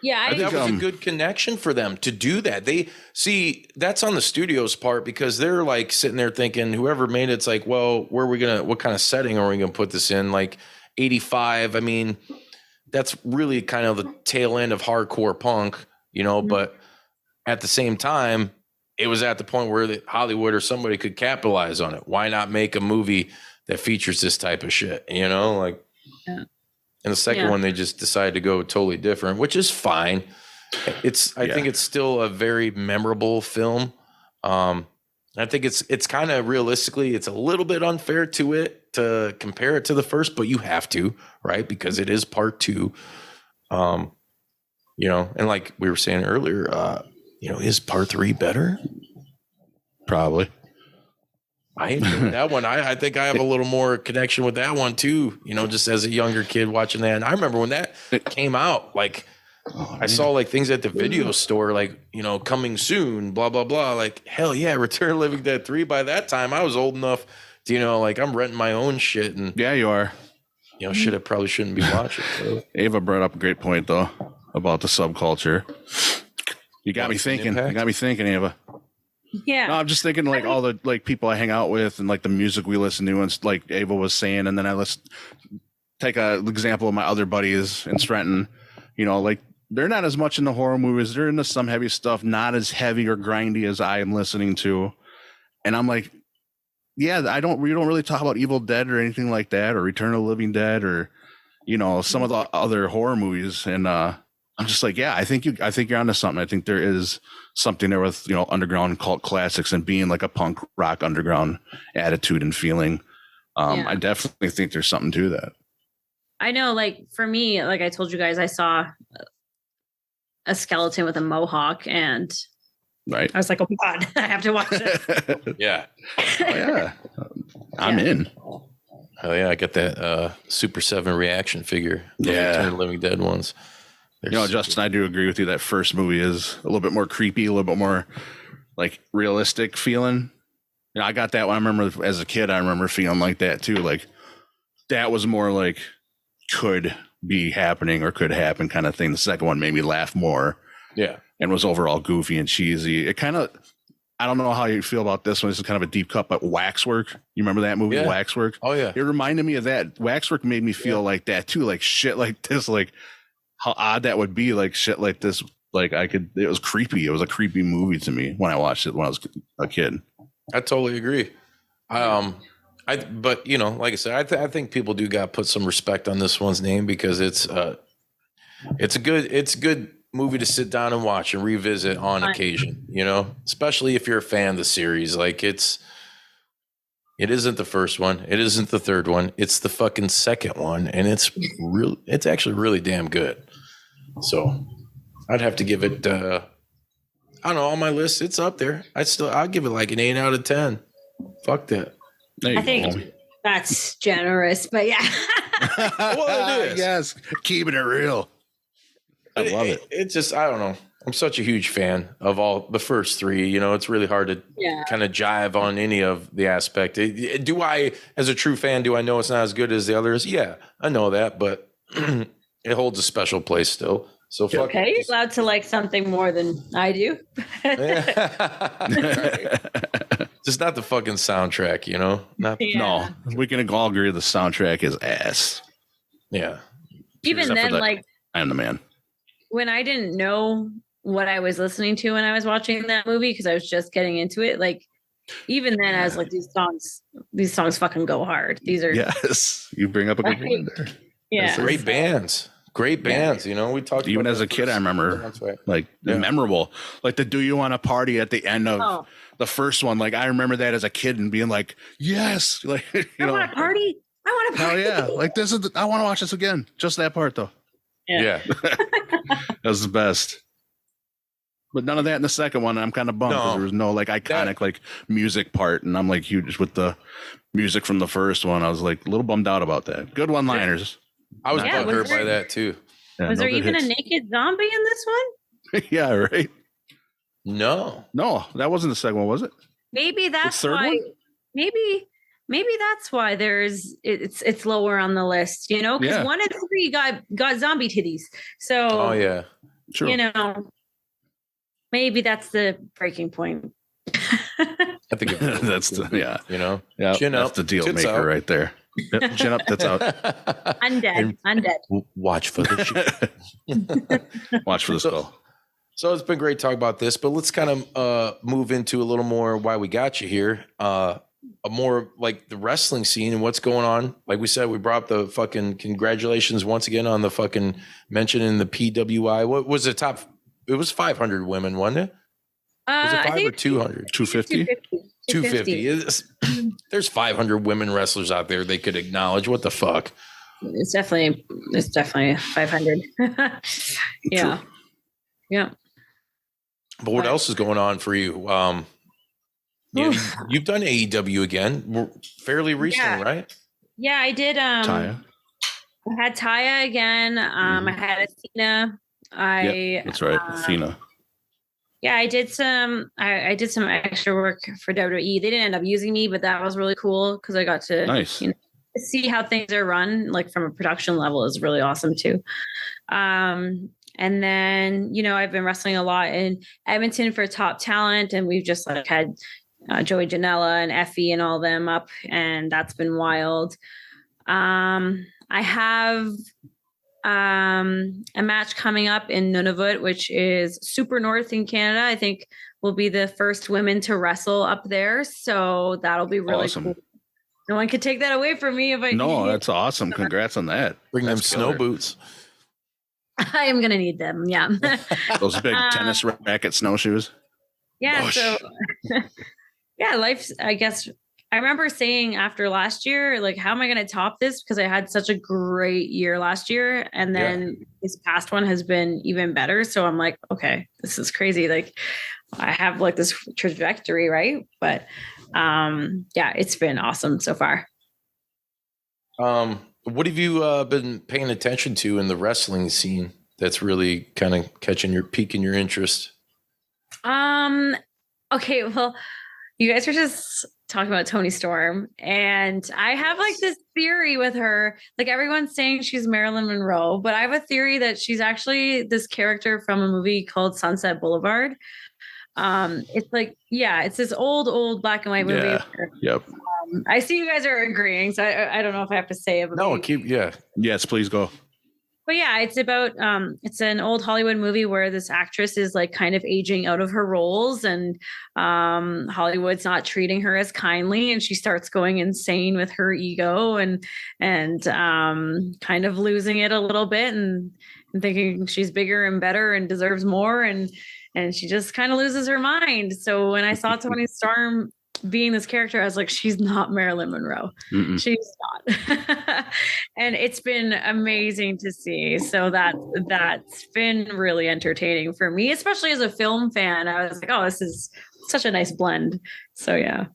Speaker 7: Yeah,
Speaker 5: I think that was a good connection for them to do that. They see that's on the studio's part because they're like sitting there thinking, whoever made it's like, well, what kind of setting are we gonna put this in? Like 85. I mean, that's really kind of the tail end of hardcore punk. You know, but at the same time, it was at the point where Hollywood or somebody could capitalize on it. Why not make a movie that features this type of shit? You know, like, and the second one, they just decided to go totally different, which is fine. I think it's still a very memorable film. I think it's kind of realistically, it's a little bit unfair to compare it to the first, but you have to, right? Because it is part 2. You know, and like we were saying earlier, you know, is part 3 better?
Speaker 6: Probably.
Speaker 5: I enjoyed that one. I think I have a little more connection with that one too. You know, just as a younger kid watching that. And I remember when that came out, like I saw like things at the video store, like, you know, coming soon, blah, blah, blah. Like, hell yeah, Return of the Living Dead 3. By that time, I was old enough to, you know, like I'm renting my own shit. And
Speaker 6: Yeah, you are.
Speaker 5: you know, shit I probably shouldn't be watching. So.
Speaker 6: Ava brought up a great point though about the subculture. You got me thinking. You got me thinking, Ava.
Speaker 7: Yeah.
Speaker 6: No, I'm just thinking like all the like people I hang out with and like the music we listen to, and like Ava was saying, and then I take an example of my other buddies in Strenton. You know, like they're not as much into horror movies. They're into some heavy stuff, not as heavy or grindy as I am listening to. And I'm like, yeah, we don't really talk about Evil Dead or anything like that, or Return of the Living Dead, or you know, some of the other horror movies. And I'm just like, yeah, I think you're onto something. I think there is something there with, you know, underground cult classics and being like a punk rock underground attitude and feeling. I definitely think there's something to that.
Speaker 7: I know, like for me, like I told you guys, I saw a skeleton with a mohawk, and
Speaker 6: right,
Speaker 7: I was like, oh my God, I have to watch it.
Speaker 5: Yeah.
Speaker 6: Oh, yeah. I'm in.
Speaker 5: Oh yeah, I got that Super 7 reaction figure.
Speaker 6: Yeah.
Speaker 5: Return of the Living Dead ones.
Speaker 6: You know, Justin, I do agree with you. That first movie is a little bit more creepy, a little bit more like realistic feeling. You know, I got that one. I remember as a kid, I remember feeling like that too. Like that was more like could be happening or could happen kind of thing. The second one made me laugh more.
Speaker 5: Yeah.
Speaker 6: And was overall goofy and cheesy. It kind of, I don't know how you feel about this one. This is kind of a deep cut, but Waxwork. You remember that movie, Waxwork?
Speaker 5: Oh yeah.
Speaker 6: It reminded me of that. Waxwork made me feel like that too. Like shit like this, like how odd that would be, like shit like this. Like it was creepy. It was a creepy movie to me when I watched it when I was a kid.
Speaker 5: I totally agree. But you know, like I said, I think people do got to put some respect on this one's name because it's a good movie to sit down and watch and revisit on occasion, you know, especially if you're a fan of the series. Like it isn't the first one. It isn't the third one. It's the fucking second one. And it's actually really damn good. So I'd have to give it, I don't know, on my list, it's up there. I'll give it like an 8 out of 10. Fuck that.
Speaker 7: I think that's generous, but yeah.
Speaker 5: Well, it is.
Speaker 6: Yes. Keeping it real. I love it.
Speaker 5: It's just, I don't know. I'm such a huge fan of all the first three. You know, it's really hard to kind of jive on any of the aspect. Do I, as a true fan, do I know it's not as good as the others? Yeah, I know that, but it holds a special place still. So fuck.
Speaker 7: Okay, you're allowed to like something more than I do.
Speaker 5: Just not the fucking soundtrack, you know?
Speaker 6: No, we can all agree the soundtrack is ass.
Speaker 5: Yeah.
Speaker 7: Even then, like,
Speaker 6: I am the man.
Speaker 7: When I didn't know what I was listening to when I was watching that movie, because I was just getting into it, like, even then I was like, these songs fucking go hard. These are
Speaker 6: you bring up a good point there.
Speaker 7: Yeah.
Speaker 5: Great bands. Great bands, you know. We talked
Speaker 6: even
Speaker 5: about
Speaker 6: as a kid, I remember like memorable. Like the Do You Want to Party at the end of the first one. Like I remember that as a kid and being like, yes, like
Speaker 7: I want to party. I want to party.
Speaker 6: Hell yeah. Like this is I want to watch this again. Just that part though.
Speaker 5: Yeah.
Speaker 6: That was the best. But none of that in the second one. I'm kind of bummed because there was no like iconic like music part. And I'm like huge with the music from the first one. I was like a little bummed out about that. Good one-liners.
Speaker 5: I was hurt by that too.
Speaker 6: Yeah,
Speaker 7: was there even a naked zombie in this one?
Speaker 6: Yeah, right.
Speaker 5: No,
Speaker 6: that wasn't the second one, was it?
Speaker 7: Maybe that's why. Maybe that's why it's lower on the list. You know, because 1 and 3 got zombie titties. So
Speaker 5: oh yeah,
Speaker 6: true.
Speaker 7: You know, maybe that's the breaking point.
Speaker 5: I think
Speaker 6: that's
Speaker 5: you know,
Speaker 6: chin up, that's the deal maker out. Right there. Yep, chin up, that's out.
Speaker 7: Undead.
Speaker 5: Watch for the shit.
Speaker 6: Watch for the skull.
Speaker 5: So it's been great talk about this, but let's kind of move into a little more why we got you here. A more like the wrestling scene and what's going on. Like we said, we brought up the fucking congratulations once again on the fucking mention in the PWI. What was the top? It was 500 women, wasn't it? Was it 5 or 200?
Speaker 6: 250?
Speaker 5: 250. There's 500 women wrestlers out there they could acknowledge. What the fuck?
Speaker 7: It's definitely 500. Yeah.
Speaker 5: True.
Speaker 7: Yeah.
Speaker 5: But what else is going on for you? You've done AEW again fairly recently, right?
Speaker 7: Yeah, I did.
Speaker 6: Taya.
Speaker 7: I had Taya again. I had Athena.
Speaker 6: That's right, Athena.
Speaker 7: Yeah, I did some. I did some extra work for WWE. They didn't end up using me, but that was really cool because I got to see how things are run, like from a production level, is really awesome too. And then I've been wrestling a lot in Edmonton for Top Talent, and we've just like had Joey Janela and Effie and all them up, and that's been wild. I have a match coming up in Nunavut, which is super north in Canada. I think we'll be the first women to wrestle up there, so that'll be really
Speaker 6: awesome.
Speaker 7: Cool. No one could take that away from me if I.
Speaker 6: No, that's awesome. Congrats on that.
Speaker 5: Bring them snow boots.
Speaker 7: I am gonna need them. Yeah.
Speaker 6: Those big tennis racket snowshoes.
Speaker 7: Yeah.
Speaker 6: Gosh.
Speaker 7: So. Yeah, life's. I guess I remember saying after last year, like, how am I going to top this? Because I had such a great year last year, and then this past one has been even better. So I'm like, okay, this is crazy. Like, I have like this trajectory, right? But yeah, it's been awesome so far.
Speaker 5: What have you been paying attention to in the wrestling scene that's really kind of piquing your interest?
Speaker 7: Okay, well, you guys are just talking about Toni Storm, and I have like this theory with her. Like, everyone's saying she's Marilyn Monroe, but I have a theory that she's actually this character from a movie called Sunset Boulevard. It's like, it's this old black and white movie.
Speaker 6: Yeah. Yep.
Speaker 7: I see you guys are agreeing, so I don't know if I have to say it.
Speaker 5: No,
Speaker 6: Yes, please go.
Speaker 7: But yeah, it's about it's an old Hollywood movie where this actress is like kind of aging out of her roles, and Hollywood's not treating her as kindly, and she starts going insane with her ego and kind of losing it a little bit, and thinking she's bigger and better and deserves more, and she just kind of loses her mind. So when I saw Toni Storm being this character, I was like, she's not Marilyn Monroe. Mm-mm. She's not. And it's been amazing to see. So that's been really entertaining for me, especially as a film fan. I was like, oh, this is such a nice blend. So yeah.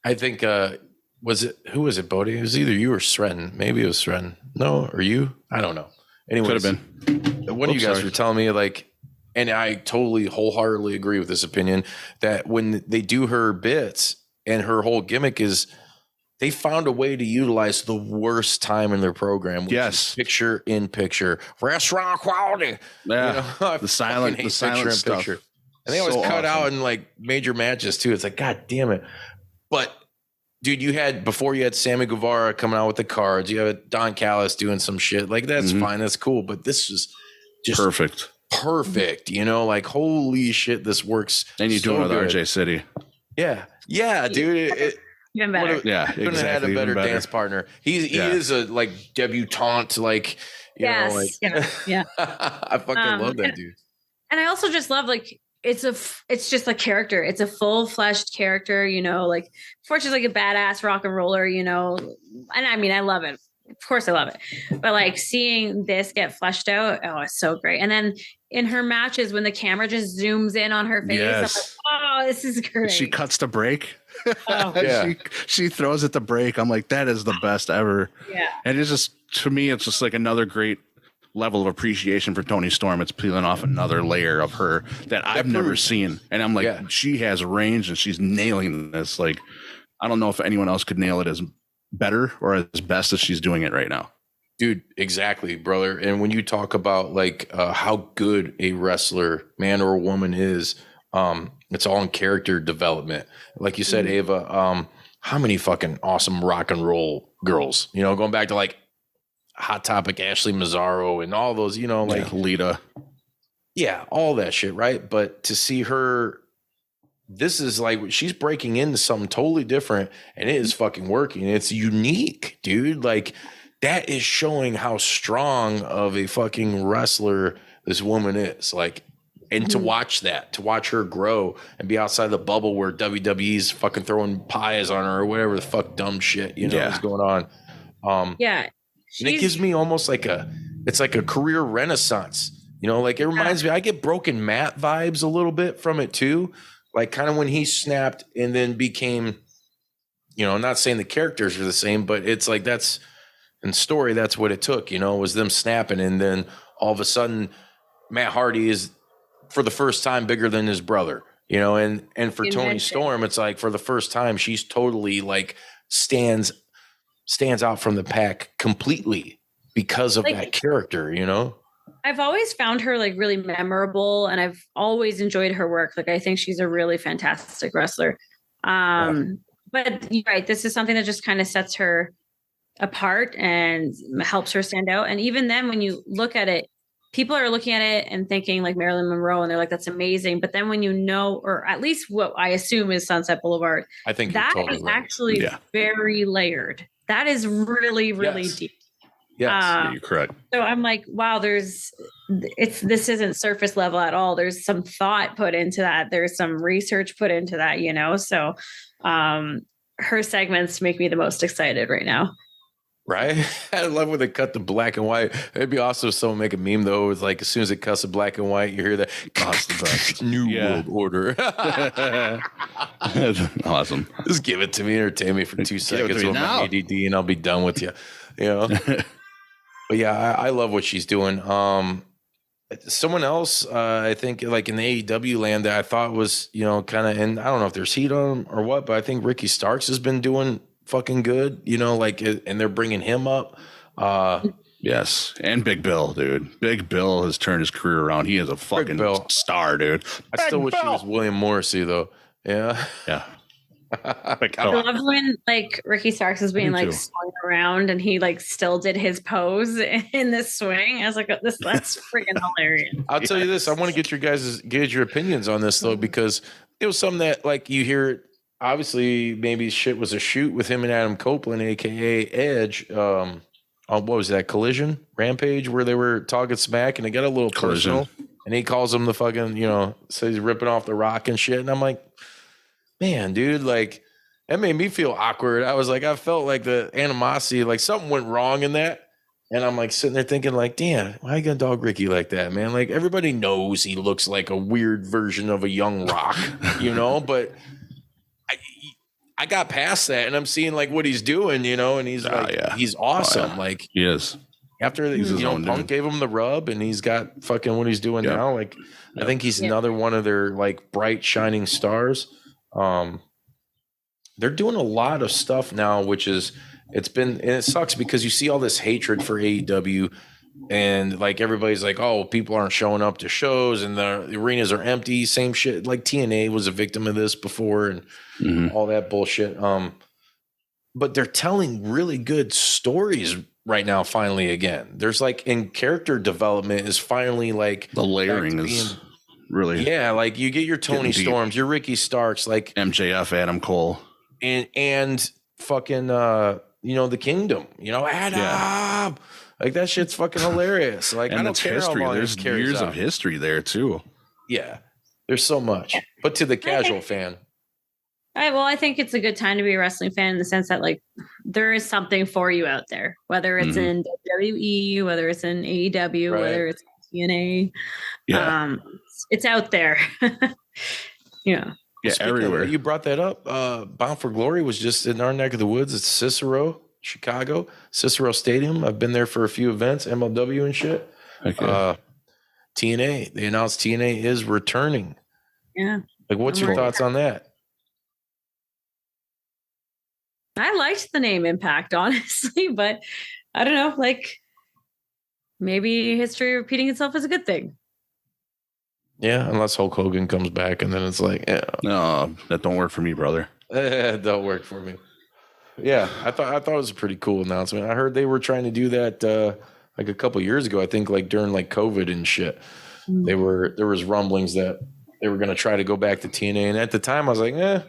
Speaker 5: I think who was it, Bodie? It was either you or Sretton. Maybe it was Sretton. No, or you? I don't know. Anyways,
Speaker 6: could have been.
Speaker 5: One of you guys were telling me, like, and I totally wholeheartedly agree with this opinion, that when they do her bits and her whole gimmick is they found a way to utilize the worst time in their program. Which is picture in picture, restaurant quality.
Speaker 6: Yeah. The silent stuff.
Speaker 5: Picture. And they always cut out in like major matches too. It's like, God damn it. But dude, you had Sammy Guevara coming out with the cards. You have Don Callis doing some shit. Like, that's fine. That's cool. But this is just
Speaker 6: perfect,
Speaker 5: like, holy shit, this works.
Speaker 6: And you do it with RJ City.
Speaker 5: Yeah, dude.
Speaker 7: Even better.
Speaker 5: Couldn't have had a better dance partner. He is a like debutante, like, you know, like I fucking love that dude.
Speaker 7: And I also just love, like, it's just a character. It's a full-fleshed character, like, of course she's like a badass rock and roller, and I mean, I love it. Of course I love it. But like, seeing this get fleshed out, oh, it's so great. And then in her matches, when the camera just zooms in on her face, I'm like, oh, this is great.
Speaker 6: She cuts to break.
Speaker 7: Oh.
Speaker 6: She throws it to break. I'm like, that is the best ever.
Speaker 7: Yeah.
Speaker 6: And it's just, to me, it's just like another great level of appreciation for Toni Storm. It's peeling off another layer of her that I've never seen. And I'm like, she has range and she's nailing this. Like, I don't know if anyone else could nail it as better or as best as she's doing it right now.
Speaker 5: Dude, exactly, brother. And when you talk about like how good a wrestler, man or woman, is, it's all in character development. Like you said, Ava, how many fucking awesome rock and roll girls, going back to like Hot Topic, Ashley Mazzaro and all those, like
Speaker 6: Lita.
Speaker 5: Yeah, all that shit, right? But to see her, this is like, she's breaking into something totally different, and it is fucking working. It's unique, dude. Like, that is showing how strong of a fucking wrestler this woman is. Like, and to watch her grow and be outside the bubble where WWE's fucking throwing pies on her or whatever the fuck dumb shit, is going on.
Speaker 7: And
Speaker 5: it gives me almost like it's like a career renaissance, like, it reminds me, I get Broken Matt vibes a little bit from it too. like kind of when he snapped and then became, I'm not saying the characters are the same, but it's like that's in story, that's what it took, was them snapping. And then all of a sudden, Matt Hardy is for the first time bigger than his brother, and for Toni Storm, it's like for the first time, she's totally like stands out from the pack completely because of that character,
Speaker 7: I've always found her like really memorable, and I've always enjoyed her work. Like I think she's a really fantastic wrestler. But you're right, this is something that just kind of sets her apart and helps her stand out. And even then, when you look at it, people are looking at it and thinking like Marilyn Monroe, and they're like, "That's amazing." But then when or at least what I assume is Sunset Boulevard,
Speaker 5: I think
Speaker 7: that
Speaker 5: totally
Speaker 7: is
Speaker 5: right.
Speaker 7: actually very layered. That is really, really deep.
Speaker 5: Yes,
Speaker 6: you're correct.
Speaker 7: So I'm like, wow, this isn't surface level at all. There's some thought put into that. There's some research put into that, So her segments make me the most excited right now.
Speaker 5: Right? I love when they cut the black and white. It'd be awesome if someone make a meme though. It's like as soon as it cuts the black and white, you hear that New World Order.
Speaker 6: That's awesome.
Speaker 5: Just give it to me, entertain me for 2 seconds with my ADD, and I'll be done with you. But yeah, I love what she's doing. Someone else, I think, like in the AEW land, that I thought was, kind of, and I don't know if there's heat on him or what, but I think Ricky Starks has been doing fucking good, and they're bringing him up.
Speaker 6: Yes, and Big Bill, dude. Big Bill has turned his career around. He is a fucking star, dude.
Speaker 5: I still wish he was William Morrissey, though. Yeah.
Speaker 7: I love when like Ricky Starks is being like swung around and he like still did his pose in this swing. I was like, that's freaking hilarious.
Speaker 5: I'll tell you this. I want to get your opinions on this though, because it was something that like you hear, obviously maybe shit was a shoot with him and Adam Copeland, AKA Edge. On what was that, Collision Rampage, where they were talking smack and they got a little personal and he calls him the fucking, says he's ripping off the Rock and shit. And I'm like, man, dude, like that made me feel awkward. I was like, I felt like the animosity, like something went wrong in that. And I'm like sitting there thinking like, damn, why you gonna dog Ricky like that, man? Like everybody knows he looks like a weird version of a young Rock, but I got past that and I'm seeing like what he's doing, and he's like, he's awesome. Like
Speaker 6: he is.
Speaker 5: After Punk gave him the rub and he's got fucking what he's doing now. Like I think he's another one of their like bright shining stars. They're doing a lot of stuff now, which is and it sucks because you see all this hatred for AEW and like everybody's like, oh, people aren't showing up to shows and the arenas are empty. Same shit. Like TNA was a victim of this before and all that bullshit. But they're telling really good stories right now. Finally, again, there's like in character development is finally like
Speaker 6: the layering is really,
Speaker 5: like you get your Toni Storms, your Ricky Starks, like
Speaker 6: MJF, Adam Cole,
Speaker 5: and fucking the Kingdom, Adam, like that shit's fucking hilarious. Like
Speaker 6: and
Speaker 5: I don't care
Speaker 6: history.
Speaker 5: how long
Speaker 6: There's years of history there too.
Speaker 5: Yeah, there's so much, but to the casual fan.
Speaker 7: I think it's a good time to be a wrestling fan in the sense that like there is something for you out there, whether it's in WWE, whether it's in AEW, whether it's TNA. It's out there.
Speaker 6: Everywhere.
Speaker 5: You brought that up. Bound for Glory was just in our neck of the woods. It's Cicero, Chicago, Cicero Stadium. I've been there for a few events, MLW and shit.
Speaker 6: Okay.
Speaker 5: TNA. They announced TNA is returning.
Speaker 7: Yeah.
Speaker 5: Like, what's your thoughts on that?
Speaker 7: I liked the name Impact, honestly, but I don't know. Like, maybe history repeating itself is a good thing.
Speaker 5: Yeah, unless Hulk Hogan comes back, and then it's like,
Speaker 6: no, that don't work for me, brother.
Speaker 5: Don't work for me. Yeah, I thought it was a pretty cool announcement. I heard they were trying to do that like a couple years ago. I think like during like COVID and shit. There was rumblings that they were going to try to go back to TNA, and at the time I was like,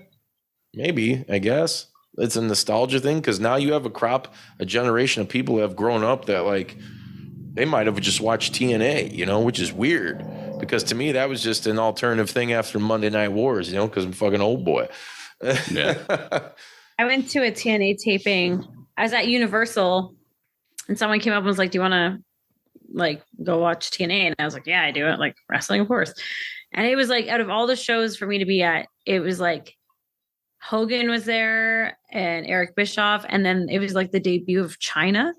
Speaker 5: maybe, I guess. It's a nostalgia thing because now you have a generation of people who have grown up that like they might have just watched TNA, which is weird because to me that was just an alternative thing after Monday Night Wars, because I'm a fucking old boy.
Speaker 6: Yeah.
Speaker 7: I went to a TNA taping. I was at Universal and someone came up and was like, do you want to like go watch TNA? And I was like, yeah, I do it. Like wrestling, of course. And it was like out of all the shows for me to be at, it was like Hogan was there and Eric Bischoff, and then it was like the debut of China.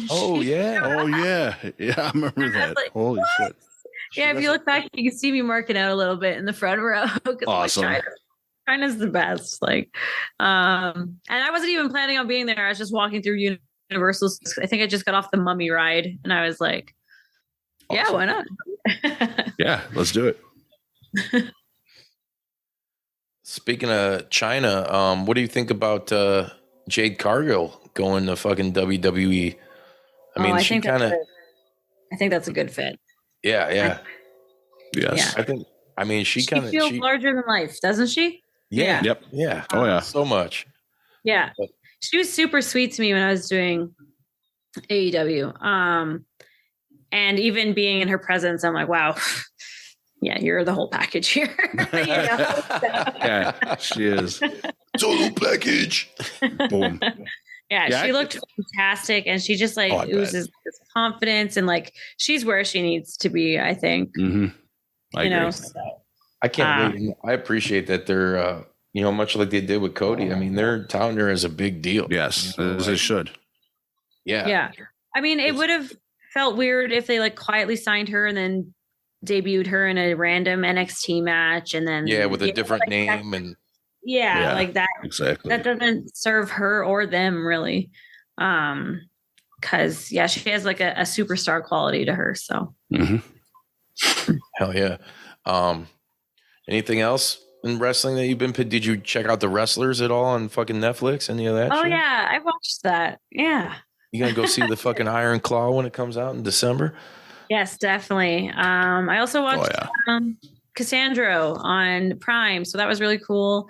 Speaker 5: Oh yeah.
Speaker 6: Oh yeah, yeah, I remember that.
Speaker 7: like,
Speaker 6: Holy shit!
Speaker 7: Yeah, if you look back, you can see me marking out a little bit in the front row.
Speaker 6: Awesome.
Speaker 7: Like, China's the best. Like, and I wasn't even planning on being there. I was just walking through Universal. I think I just got off the Mummy ride, and I was like, "Yeah, why not?"
Speaker 6: Yeah, let's do it.
Speaker 5: Speaking of China, what do you think about Jade Cargill going to fucking WWE? I mean, she kind of.
Speaker 7: I think that's a good fit.
Speaker 5: Yeah, yeah.
Speaker 6: Yes.
Speaker 5: I think. I mean, she kind of
Speaker 7: feels larger than life, doesn't she?
Speaker 5: Yeah.
Speaker 6: Yep.
Speaker 5: Yeah.
Speaker 6: Oh yeah.
Speaker 5: So much.
Speaker 7: Yeah. She was super sweet to me when I was doing AEW. And even being in her presence, I'm like, wow. Yeah, you're the whole package here.
Speaker 6: Yeah, she is.
Speaker 4: Total package.
Speaker 6: Boom.
Speaker 7: Yeah, she looked fantastic, and she just like oozes this confidence, and like she's where she needs to be, I think.
Speaker 6: Mm-hmm. I agree.
Speaker 5: I can't wait. I appreciate that they're, much like they did with Cody. I mean, they're touting her as a big deal.
Speaker 6: Yes, as they should.
Speaker 5: Yeah.
Speaker 7: Yeah. I mean, it would have felt weird if they like quietly signed her and then debuted her in a random NXT match, and then
Speaker 5: with a different name
Speaker 7: that,
Speaker 5: and
Speaker 7: like that.
Speaker 6: Exactly.
Speaker 7: That doesn't serve her or them really. Because she has like a superstar quality to her. So
Speaker 5: hell yeah. Anything else in wrestling that you've been? Did you check out The Wrestlers at all on fucking Netflix? Any of that?
Speaker 7: Oh
Speaker 5: shit?
Speaker 7: yeah, I watched that. Yeah.
Speaker 5: You gonna go see the fucking Iron Claw when it comes out in December?
Speaker 7: Yes, definitely. I also watched Cassandra on Prime, so that was really cool.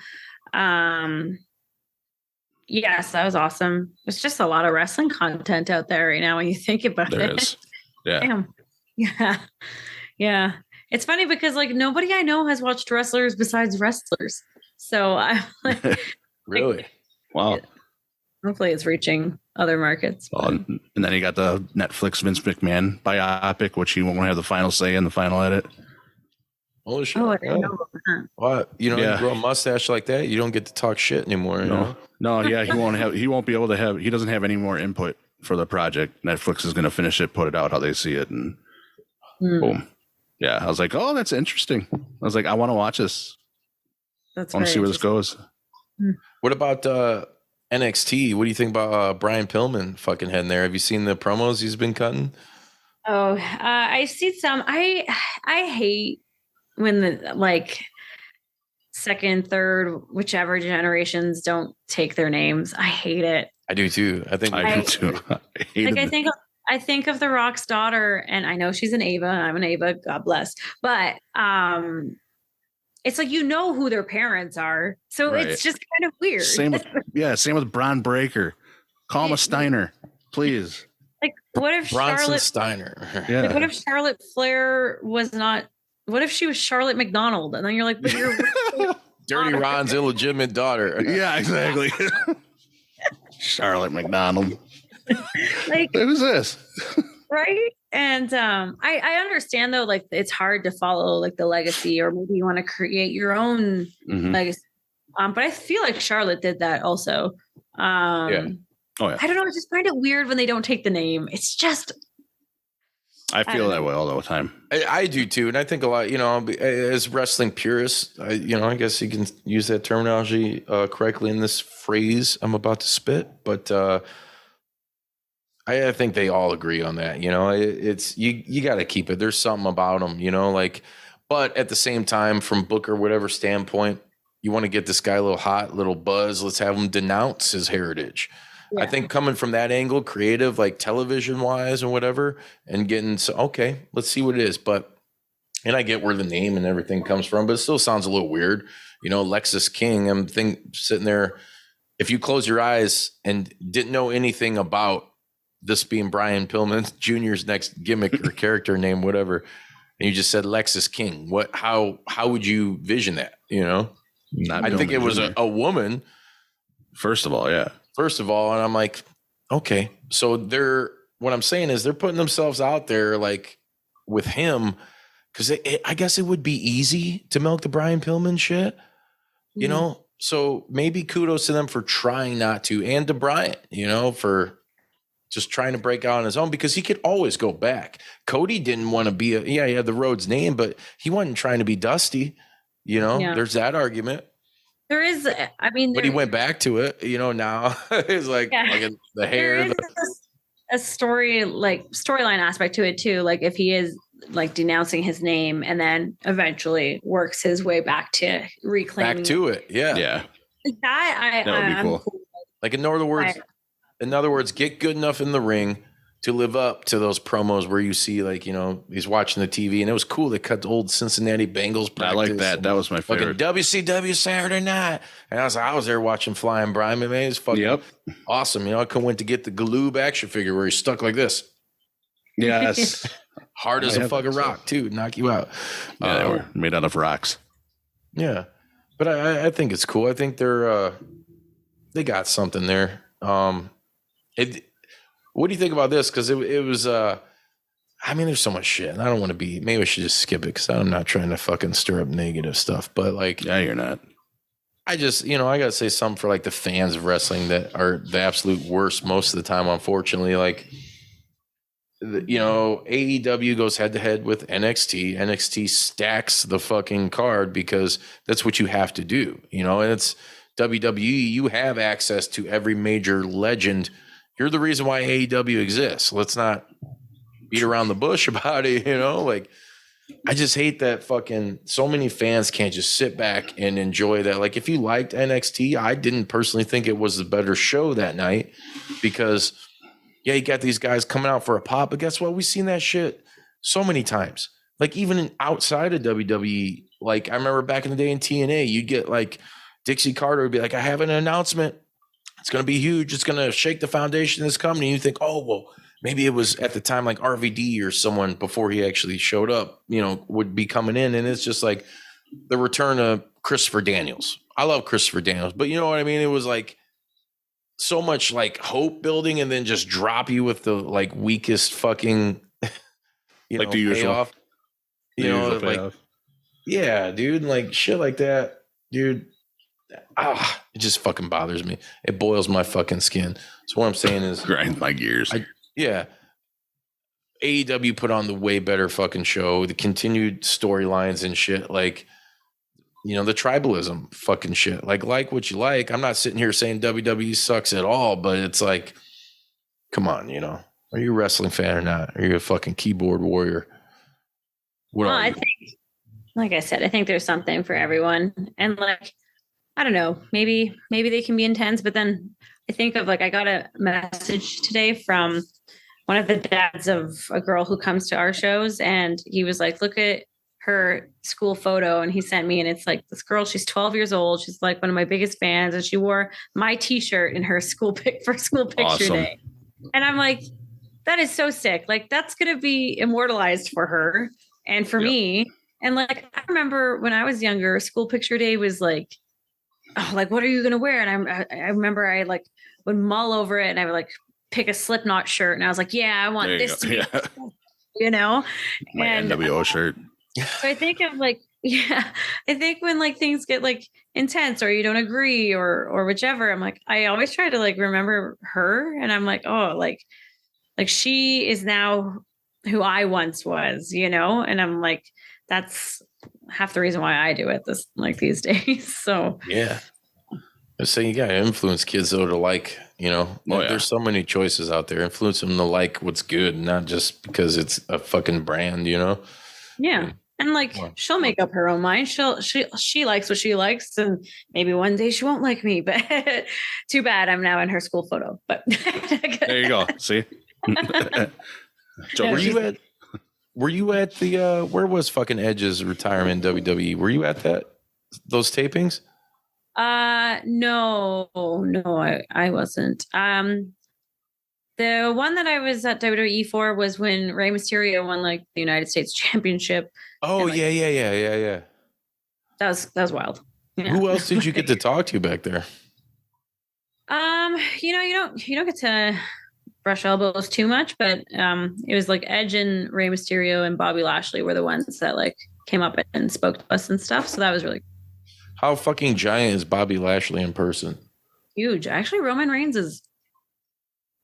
Speaker 7: Yes, that was awesome. It's just a lot of wrestling content out there right now when you think about it.
Speaker 6: There is. Yeah.
Speaker 7: Damn. Yeah. Yeah. It's funny because like nobody I know has watched Wrestlers besides wrestlers. So I'm like,
Speaker 5: really?
Speaker 6: Wow.
Speaker 7: Hopefully it's reaching other markets.
Speaker 6: And then you got the Netflix Vince McMahon biopic, which he won't have the final say in the final edit.
Speaker 5: Holy shit.
Speaker 7: Oh, I didn't know about that.
Speaker 5: What? You grow a mustache like that, you don't get to talk shit anymore. You know?
Speaker 6: No, yeah, he won't be able to have, he doesn't have any more input for the project. Netflix is going to finish it, put it out how they see it, and boom. Yeah, I was like, oh, that's interesting. I was like, I want to watch this. I want to see where this goes.
Speaker 5: What about NXT? What do you think about Brian Pillman fucking heading there? Have you seen the promos he's been cutting?
Speaker 7: Oh, I've seen some. I hate when the like second, third, whichever generations don't take their names. I hate it.
Speaker 5: I do too. I think
Speaker 6: I do too.
Speaker 7: I think of The Rock's daughter, and I know she's an Ava. I'm an Ava. God bless. But it's like who their parents are, so it's just kind of weird.
Speaker 6: Same with Braun Breaker. Call him a Steiner, please.
Speaker 7: Like, what if
Speaker 5: Bronson Steiner?
Speaker 6: Yeah.
Speaker 7: Like, what if Charlotte Flair was not? What if she was Charlotte McDonald? And then you're like, but you're
Speaker 5: Dirty Ron's illegitimate daughter.
Speaker 6: Yeah, exactly. Charlotte McDonald.
Speaker 7: Like,
Speaker 6: who's this?
Speaker 7: Right? And I understand though, like it's hard to follow like the legacy, or maybe you want to create your own legacy. But I feel like Charlotte did that also.
Speaker 6: Yeah. Oh yeah.
Speaker 7: I don't know. I just find it weird when they don't take the name. It's just.
Speaker 6: I feel that way all the time.
Speaker 5: I do too, and I think a lot. As wrestling purists, I guess you can use that terminology correctly in this phrase I'm about to spit, but. I think they all agree on that. It's you got to keep it. There's something about them, but at the same time, from Booker, whatever standpoint, you want to get this guy a little hot, little buzz. Let's have him denounce his heritage. Yeah. I think coming from that angle, creative, like television wise and whatever, and getting okay, let's see what it is. And I get where the name and everything comes from, but it still sounds a little weird. Lexus King. I'm sitting there. If you close your eyes and didn't know anything about this being Brian Pillman Jr.'s next gimmick or character name, whatever, and you just said Lexus King, how would you vision that? I think it was a woman.
Speaker 6: First of all, yeah.
Speaker 5: And I'm like, okay. So what I'm saying is they're putting themselves out there like with him because I guess it would be easy to milk the Brian Pillman shit, you know? So maybe kudos to them for trying not to, and to Brian, you know, for just trying to break out on his own, because he could always go back. Cody didn't want to be he had the Rhodes name, but he wasn't trying to be Dusty, you know?
Speaker 7: Yeah.
Speaker 5: There's that argument.
Speaker 7: There is, I mean,
Speaker 5: But he went back to it, you know, now it's like fucking the hair.
Speaker 7: There is a storyline aspect to it too. Like if he is like denouncing his name and then eventually works his way back to reclaiming
Speaker 5: back to it. Yeah.
Speaker 6: Yeah.
Speaker 7: That
Speaker 6: would be cool.
Speaker 5: Like in other words, get good enough in the ring to live up to those promos where you see, like, you know, he's watching the TV, and it was cool. They cut the old Cincinnati Bengals practice.
Speaker 6: I like that. That was my favorite.
Speaker 5: Fucking WCW Saturday Night. And I was there watching Flying Brian. Man, it's fucking awesome. You know, I couldn't wait to get the Galoob action figure where he's stuck like this.
Speaker 6: Yes.
Speaker 5: Hard as a fucking rock, too. Knock you out.
Speaker 6: Yeah, they were made out of rocks.
Speaker 5: Yeah. But I think it's cool. I think they got something there. What do you think about this? Because it was, I mean, there's so much shit. And I don't want to be, maybe I should just skip it because I'm not trying to fucking stir up negative stuff. But like,
Speaker 6: yeah, you're not.
Speaker 5: I just, you know, I got to say something for like the fans of wrestling that are the absolute worst most of the time, unfortunately. Like, you know, AEW goes head to head with NXT. NXT stacks the fucking card because that's what you have to do, you know, and it's WWE. You have access to every major legend. You're the reason why AEW exists. Let's not beat around the bush about it, you know? Like, I just hate that fucking so many fans can't just sit back and enjoy that. Like, if you liked NXT, I didn't personally think it was the better show that night because, yeah, you got these guys coming out for a pop, but guess what? We've seen that shit so many times. Like, even outside of WWE, like, I remember back in the day in TNA, you'd get like Dixie Carter would be like, I have an announcement. It's going to be huge. It's going to shake the foundation of this company. You think, oh, well, maybe it was at the time like RVD or someone before he actually showed up, you know, would be coming in. And it's just like the return of Christopher Daniels. I love Christopher Daniels, but you know what I mean? It was like so much like hope building and then just drop you with the like weakest fucking, you
Speaker 6: like
Speaker 5: know,
Speaker 6: the usual
Speaker 5: payoff. You know, like, yeah, dude, like shit like that, dude. It just fucking bothers me. It boils my fucking skin. So what I'm saying is
Speaker 6: grind my gears.
Speaker 5: AEW put on the way better fucking show. The continued storylines and shit, like, you know, the tribalism fucking shit. Like what you like. I'm not sitting here saying WWE sucks at all, but it's like, come on, you know, are you a wrestling fan or not? Are you a fucking keyboard warrior?
Speaker 7: I think, like I said, I think there's something for everyone, and like, I don't know, maybe they can be intense, but then I think of like, I got a message today from one of the dads of a girl who comes to our shows. And he was like, look at her school photo. And he sent me, and it's like this girl, she's 12 years old. She's like one of my biggest fans. And she wore my t-shirt in her school picture day. And I'm like, that is so sick. Like that's going to be immortalized for her and for me. And like, I remember when I was younger, school picture day was like, oh, like, what are you going to wear? And I remember I like would mull over it, and I would like pick a Slipknot shirt. And I was like, yeah, I want this to be, you know,
Speaker 6: my NWO shirt.
Speaker 7: So I think of like, I think when like things get like intense or you don't agree or whichever, I'm like, I always try to like remember her. And I'm like, oh, like she is now who I once was, you know? And I'm like, that's half the reason why I do it these days. So
Speaker 5: yeah, I was saying you gotta influence kids though to like, you know, there's so many choices out there. Influence them to like what's good, not just because it's a fucking brand, you know.
Speaker 7: Yeah, and like she'll make up her own mind. She likes what she likes, and maybe one day she won't like me. But too bad I'm now in her school photo. But
Speaker 6: there you go. See,
Speaker 5: Were you at the where was fucking Edge's retirement in WWE? Were you at those tapings?
Speaker 7: No, I wasn't. The one that I was at WWE for was when Rey Mysterio won like the United States Championship.
Speaker 5: Oh,
Speaker 7: and,
Speaker 5: yeah.
Speaker 7: That was wild. Yeah.
Speaker 5: Who else did you get to talk to back there?
Speaker 7: You know, you don't get to brush elbows too much, but it was like Edge and Rey Mysterio and Bobby Lashley were the ones that like came up and spoke to us and stuff. So that was really
Speaker 5: How fucking giant is Bobby Lashley in person?
Speaker 7: huge. Actually, Roman Reigns is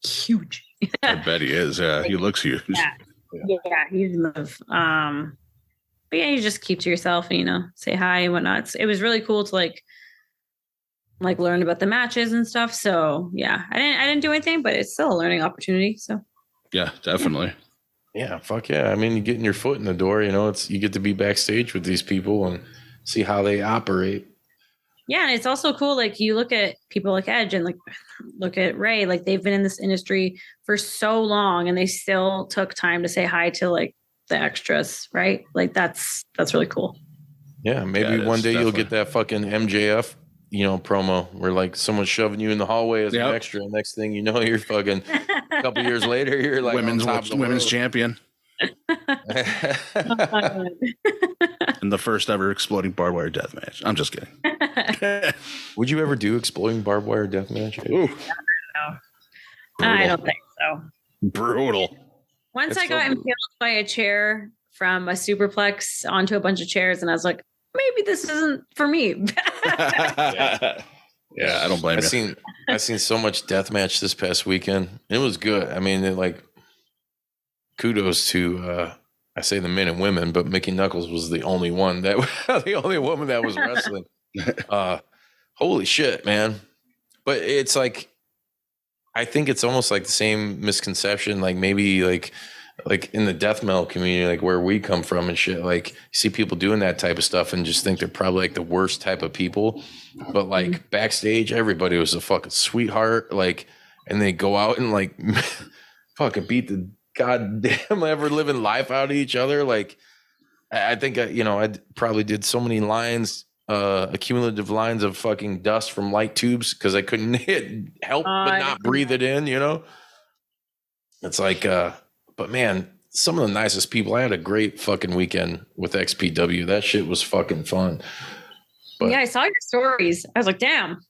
Speaker 7: huge.
Speaker 6: I bet he is. Yeah, he looks huge.
Speaker 7: Yeah, he's but yeah, you just keep to yourself and say hi and whatnot. It was really cool to like learn about the matches and stuff. So yeah, I didn't do anything, but it's still a learning opportunity. So
Speaker 6: Yeah, definitely.
Speaker 5: Yeah, fuck yeah. I mean, you're getting your foot in the door, you get to be backstage with these people and see how they operate.
Speaker 7: yeah, and it's also cool. Like you look at people like Edge and like look at Ray, like they've been in this industry for so long and they still took time to say hi to like the extras, right? Like that's really cool.
Speaker 5: Yeah, maybe
Speaker 6: Yeah,
Speaker 5: one day you'll
Speaker 6: definitely.
Speaker 5: get that fucking MJF, promo where like someone's shoving you in the hallway as an extra. And next thing you know, you're fucking a couple years later, you're like
Speaker 6: women's
Speaker 5: on top of the
Speaker 6: women's
Speaker 5: world.
Speaker 6: champion and the first ever exploding barbed wire death match. I'm just kidding.
Speaker 5: Would you ever do exploding barbed wire death match?
Speaker 6: Ooh,
Speaker 7: I don't think so.
Speaker 6: brutal.
Speaker 7: Once
Speaker 5: It's
Speaker 7: I got
Speaker 5: so
Speaker 7: impaled by a chair from a superplex onto a bunch of chairs, and I was like, maybe this isn't for me.
Speaker 6: Yeah, I don't blame you.
Speaker 5: I've seen so much death match this past weekend. It was good. I mean, kudos to I say the men and women, but Mickey Knuckles was the only one the only woman that was wrestling. Holy shit, man! But it's like, I think it's almost like the same misconception. Like maybe like in the death metal community, like where we come from and shit. Like you see people doing that type of stuff and just think they're probably like the worst type of people. But like backstage, everybody was a fucking sweetheart. Like, and they go out and like fucking beat the goddamn ever living life out of each other. Like, I think I probably did so many lines, accumulative lines of fucking dust from light tubes because I couldn't help but not breathe it in. It's like, but man, some of the nicest people. I had a great fucking weekend with XPW. That shit was fucking fun. But,
Speaker 7: yeah, I saw your stories. I was like, damn.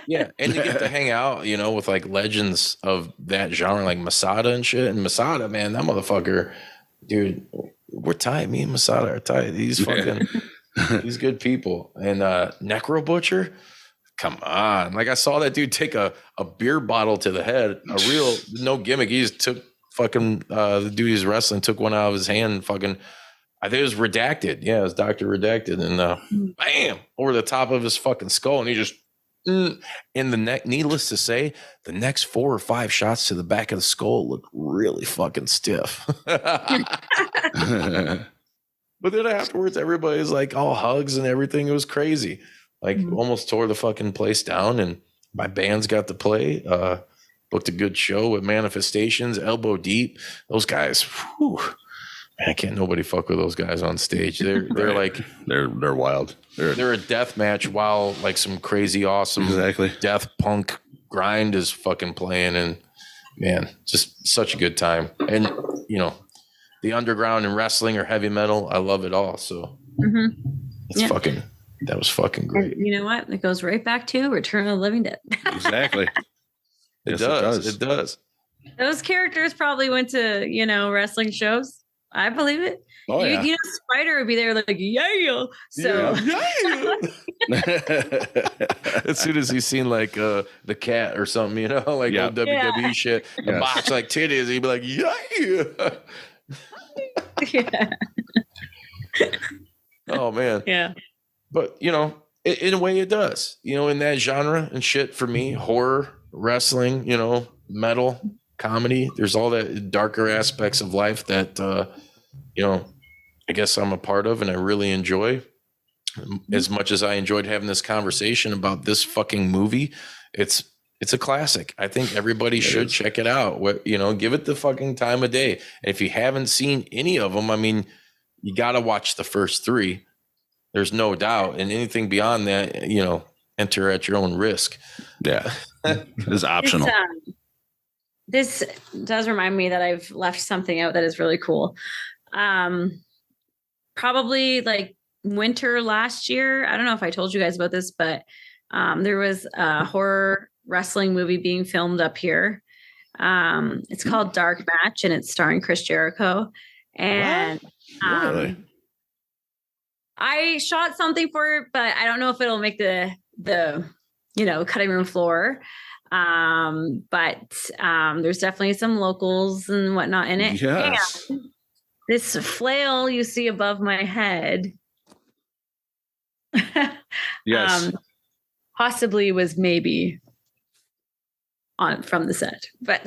Speaker 5: yeah, and you get to hang out, with like legends of that genre, like Masada and shit. And Masada, man, that motherfucker, dude, we're tight. Me and Masada are tight. These fucking, these good people. And Necro Butcher, come on. Like I saw that dude take a beer bottle to the head, a real, no gimmick. He just took fucking, the dude he's wrestling, took one out of his hand and fucking, I think it was Redacted. Yeah, it was Dr. Redacted. And bam, over the top of his fucking skull. And he just, in the neck, needless to say, the next 4 or 5 shots to the back of the skull looked really fucking stiff. But then afterwards, everybody's like all hugs and everything. It was crazy. Like almost tore the fucking place down. And my band's got to play. Booked a good show with Manifestations, Elbow Deep. Those guys, whew. Man, can't nobody fuck with those guys on stage. They're like
Speaker 6: they're wild.
Speaker 5: They're a death match while like some crazy awesome death punk grind is fucking playing, and man, just such a good time. And the underground and wrestling or heavy metal, I love it all. So that was fucking great.
Speaker 7: And you know what? It goes right back to Return of the Living Dead.
Speaker 6: Exactly.
Speaker 5: It does.
Speaker 7: Those characters probably went to wrestling shows. I believe it.
Speaker 6: Oh, yeah.
Speaker 7: Spider would be there like, yeah. So
Speaker 5: as soon as he's seen like the cat or something, like old WWE shit, the box like titties, he'd be like, Oh man.
Speaker 7: Yeah.
Speaker 5: But in a way it does. In that genre and shit for me, horror, wrestling, metal, comedy, there's all that darker aspects of life that I guess I'm a part of and I really enjoy. As much as I enjoyed having this conversation about this fucking movie, it's a classic. I think everybody should check it out. Give it the fucking time of day. And if you haven't seen any of them, I mean, you got to watch the first 3. There's no doubt. And anything beyond that, enter at your own risk.
Speaker 6: Yeah. It's optional.
Speaker 7: This does remind me that I've left something out that is really cool. Probably like winter last year. I don't know if I told you guys about this, but there was a horror wrestling movie being filmed up here. It's called Dark Match, and it's starring Chris Jericho. And
Speaker 6: Really?
Speaker 7: I shot something for it, but I don't know if it'll make the cutting room floor. But there's definitely some locals and whatnot in it.
Speaker 6: Yes.
Speaker 7: And this flail you see above my head,
Speaker 6: Yes.
Speaker 7: possibly was maybe on from the set, but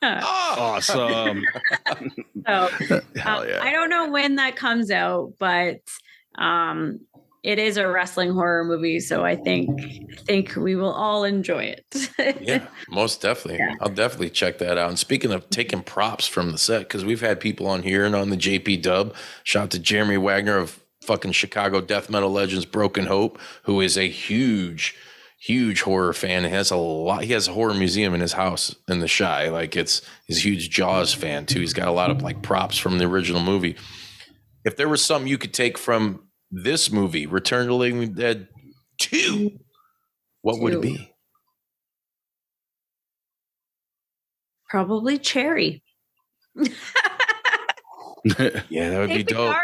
Speaker 6: Awesome.
Speaker 7: so
Speaker 6: Hell yeah.
Speaker 7: I don't know when that comes out, but it is a wrestling horror movie, so I think we will all enjoy it.
Speaker 5: Yeah, most definitely.
Speaker 7: Yeah.
Speaker 5: I'll definitely check that out. And speaking of taking props from the set, because we've had people on here and on the JPDUB, shout out to Jeremy Wagner of fucking Chicago death metal legends Broken Hope, who is a huge horror fan. He has a horror museum in his house in the Chi. Like he's a huge Jaws fan too. He's got a lot of like props from the original movie. If there was something you could take from this movie, Return to the Living Dead 2, what would it be?
Speaker 7: Probably Cherry.
Speaker 5: Yeah, that would be
Speaker 7: Take the
Speaker 5: dope.
Speaker 7: car?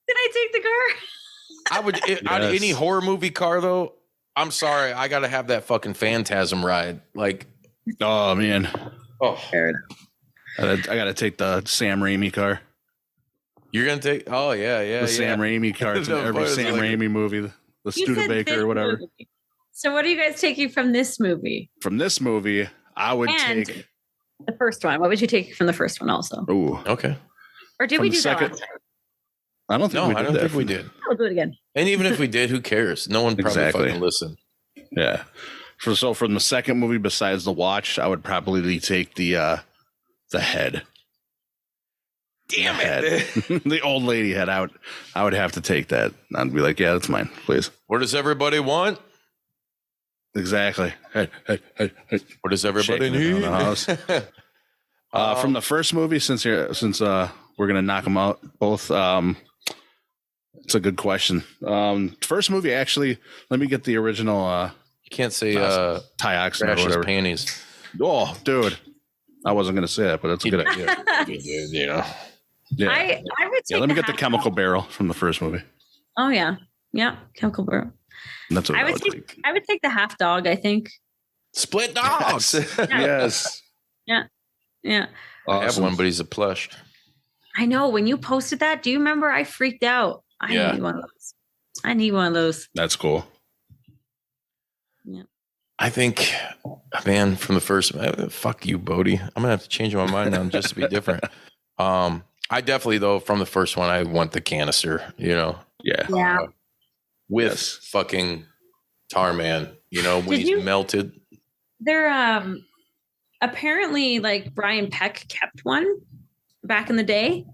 Speaker 7: Did I take the car?
Speaker 5: I would out of any horror movie car though. I'm sorry, I gotta have that fucking Phantasm ride. Like,
Speaker 6: Oh man,
Speaker 5: oh,
Speaker 6: I gotta take the Sam Raimi car.
Speaker 5: you're gonna take? Oh yeah.
Speaker 6: The Sam Raimi car. It's in
Speaker 5: The
Speaker 6: every
Speaker 5: voice
Speaker 6: Sam
Speaker 5: like-
Speaker 6: Raimi movie. The
Speaker 7: You said
Speaker 6: Studebaker
Speaker 7: this
Speaker 6: or whatever.
Speaker 7: movie. So what are you guys taking from this movie?
Speaker 6: From this movie, I would
Speaker 7: And
Speaker 6: take.
Speaker 7: the first one. What would you take from the first one also?
Speaker 6: Ooh,
Speaker 5: Okay.
Speaker 7: Or did
Speaker 6: From
Speaker 7: we
Speaker 6: the
Speaker 7: do that
Speaker 6: second-
Speaker 7: last time?
Speaker 6: I don't think
Speaker 5: No,
Speaker 6: we did
Speaker 5: I don't
Speaker 6: that
Speaker 5: think we
Speaker 6: from-
Speaker 5: did.
Speaker 7: We'll do it again.
Speaker 5: And even if we did, who cares? No one probably
Speaker 6: Exactly.
Speaker 5: fucking listen.
Speaker 6: Yeah. So from the second movie, besides the watch, I would probably take the head.
Speaker 5: Damn
Speaker 6: Head. The old lady head out. I would have to take that. I'd be like, yeah, that's mine, please.
Speaker 5: What does everybody want?
Speaker 6: Exactly. Hey.
Speaker 5: What does everybody
Speaker 6: Shaking it around
Speaker 5: need?
Speaker 6: the house. From the first movie, since we're gonna knock them out both. It's a good question. First movie, actually, let me get the original.
Speaker 5: You can't say
Speaker 6: Tyoxin or
Speaker 5: Crash's
Speaker 6: whatever.
Speaker 5: panties.
Speaker 6: Oh, dude, I wasn't gonna say that, but that's a good idea.
Speaker 5: You know.
Speaker 6: Yeah,
Speaker 7: I would take
Speaker 6: let me get the
Speaker 7: half
Speaker 6: chemical
Speaker 7: dog.
Speaker 6: barrel from the first movie.
Speaker 7: Oh yeah. Chemical barrel.
Speaker 6: That's what
Speaker 7: I
Speaker 6: I
Speaker 7: would
Speaker 6: would
Speaker 7: take
Speaker 6: take.
Speaker 7: I would take the half dog, I think.
Speaker 5: Split dogs.
Speaker 6: Yes.
Speaker 7: Yeah.
Speaker 5: I have
Speaker 6: Awesome.
Speaker 5: one, but he's a plush.
Speaker 7: I know when you posted that, do you remember I freaked out? I
Speaker 5: Yeah.
Speaker 7: need one of those. I need one of those.
Speaker 6: That's cool.
Speaker 5: I think, man, from the first, fuck you, Bodie. I'm gonna have to change my mind now just to be different. I definitely, though, from the first one, I want the canister. You know,
Speaker 6: Yeah.
Speaker 7: Yeah.
Speaker 5: with
Speaker 6: Yes.
Speaker 5: fucking Tarman. You know, when
Speaker 7: Did
Speaker 5: he's
Speaker 7: you-
Speaker 5: melted.
Speaker 7: There apparently like Brian Peck kept one back in the day.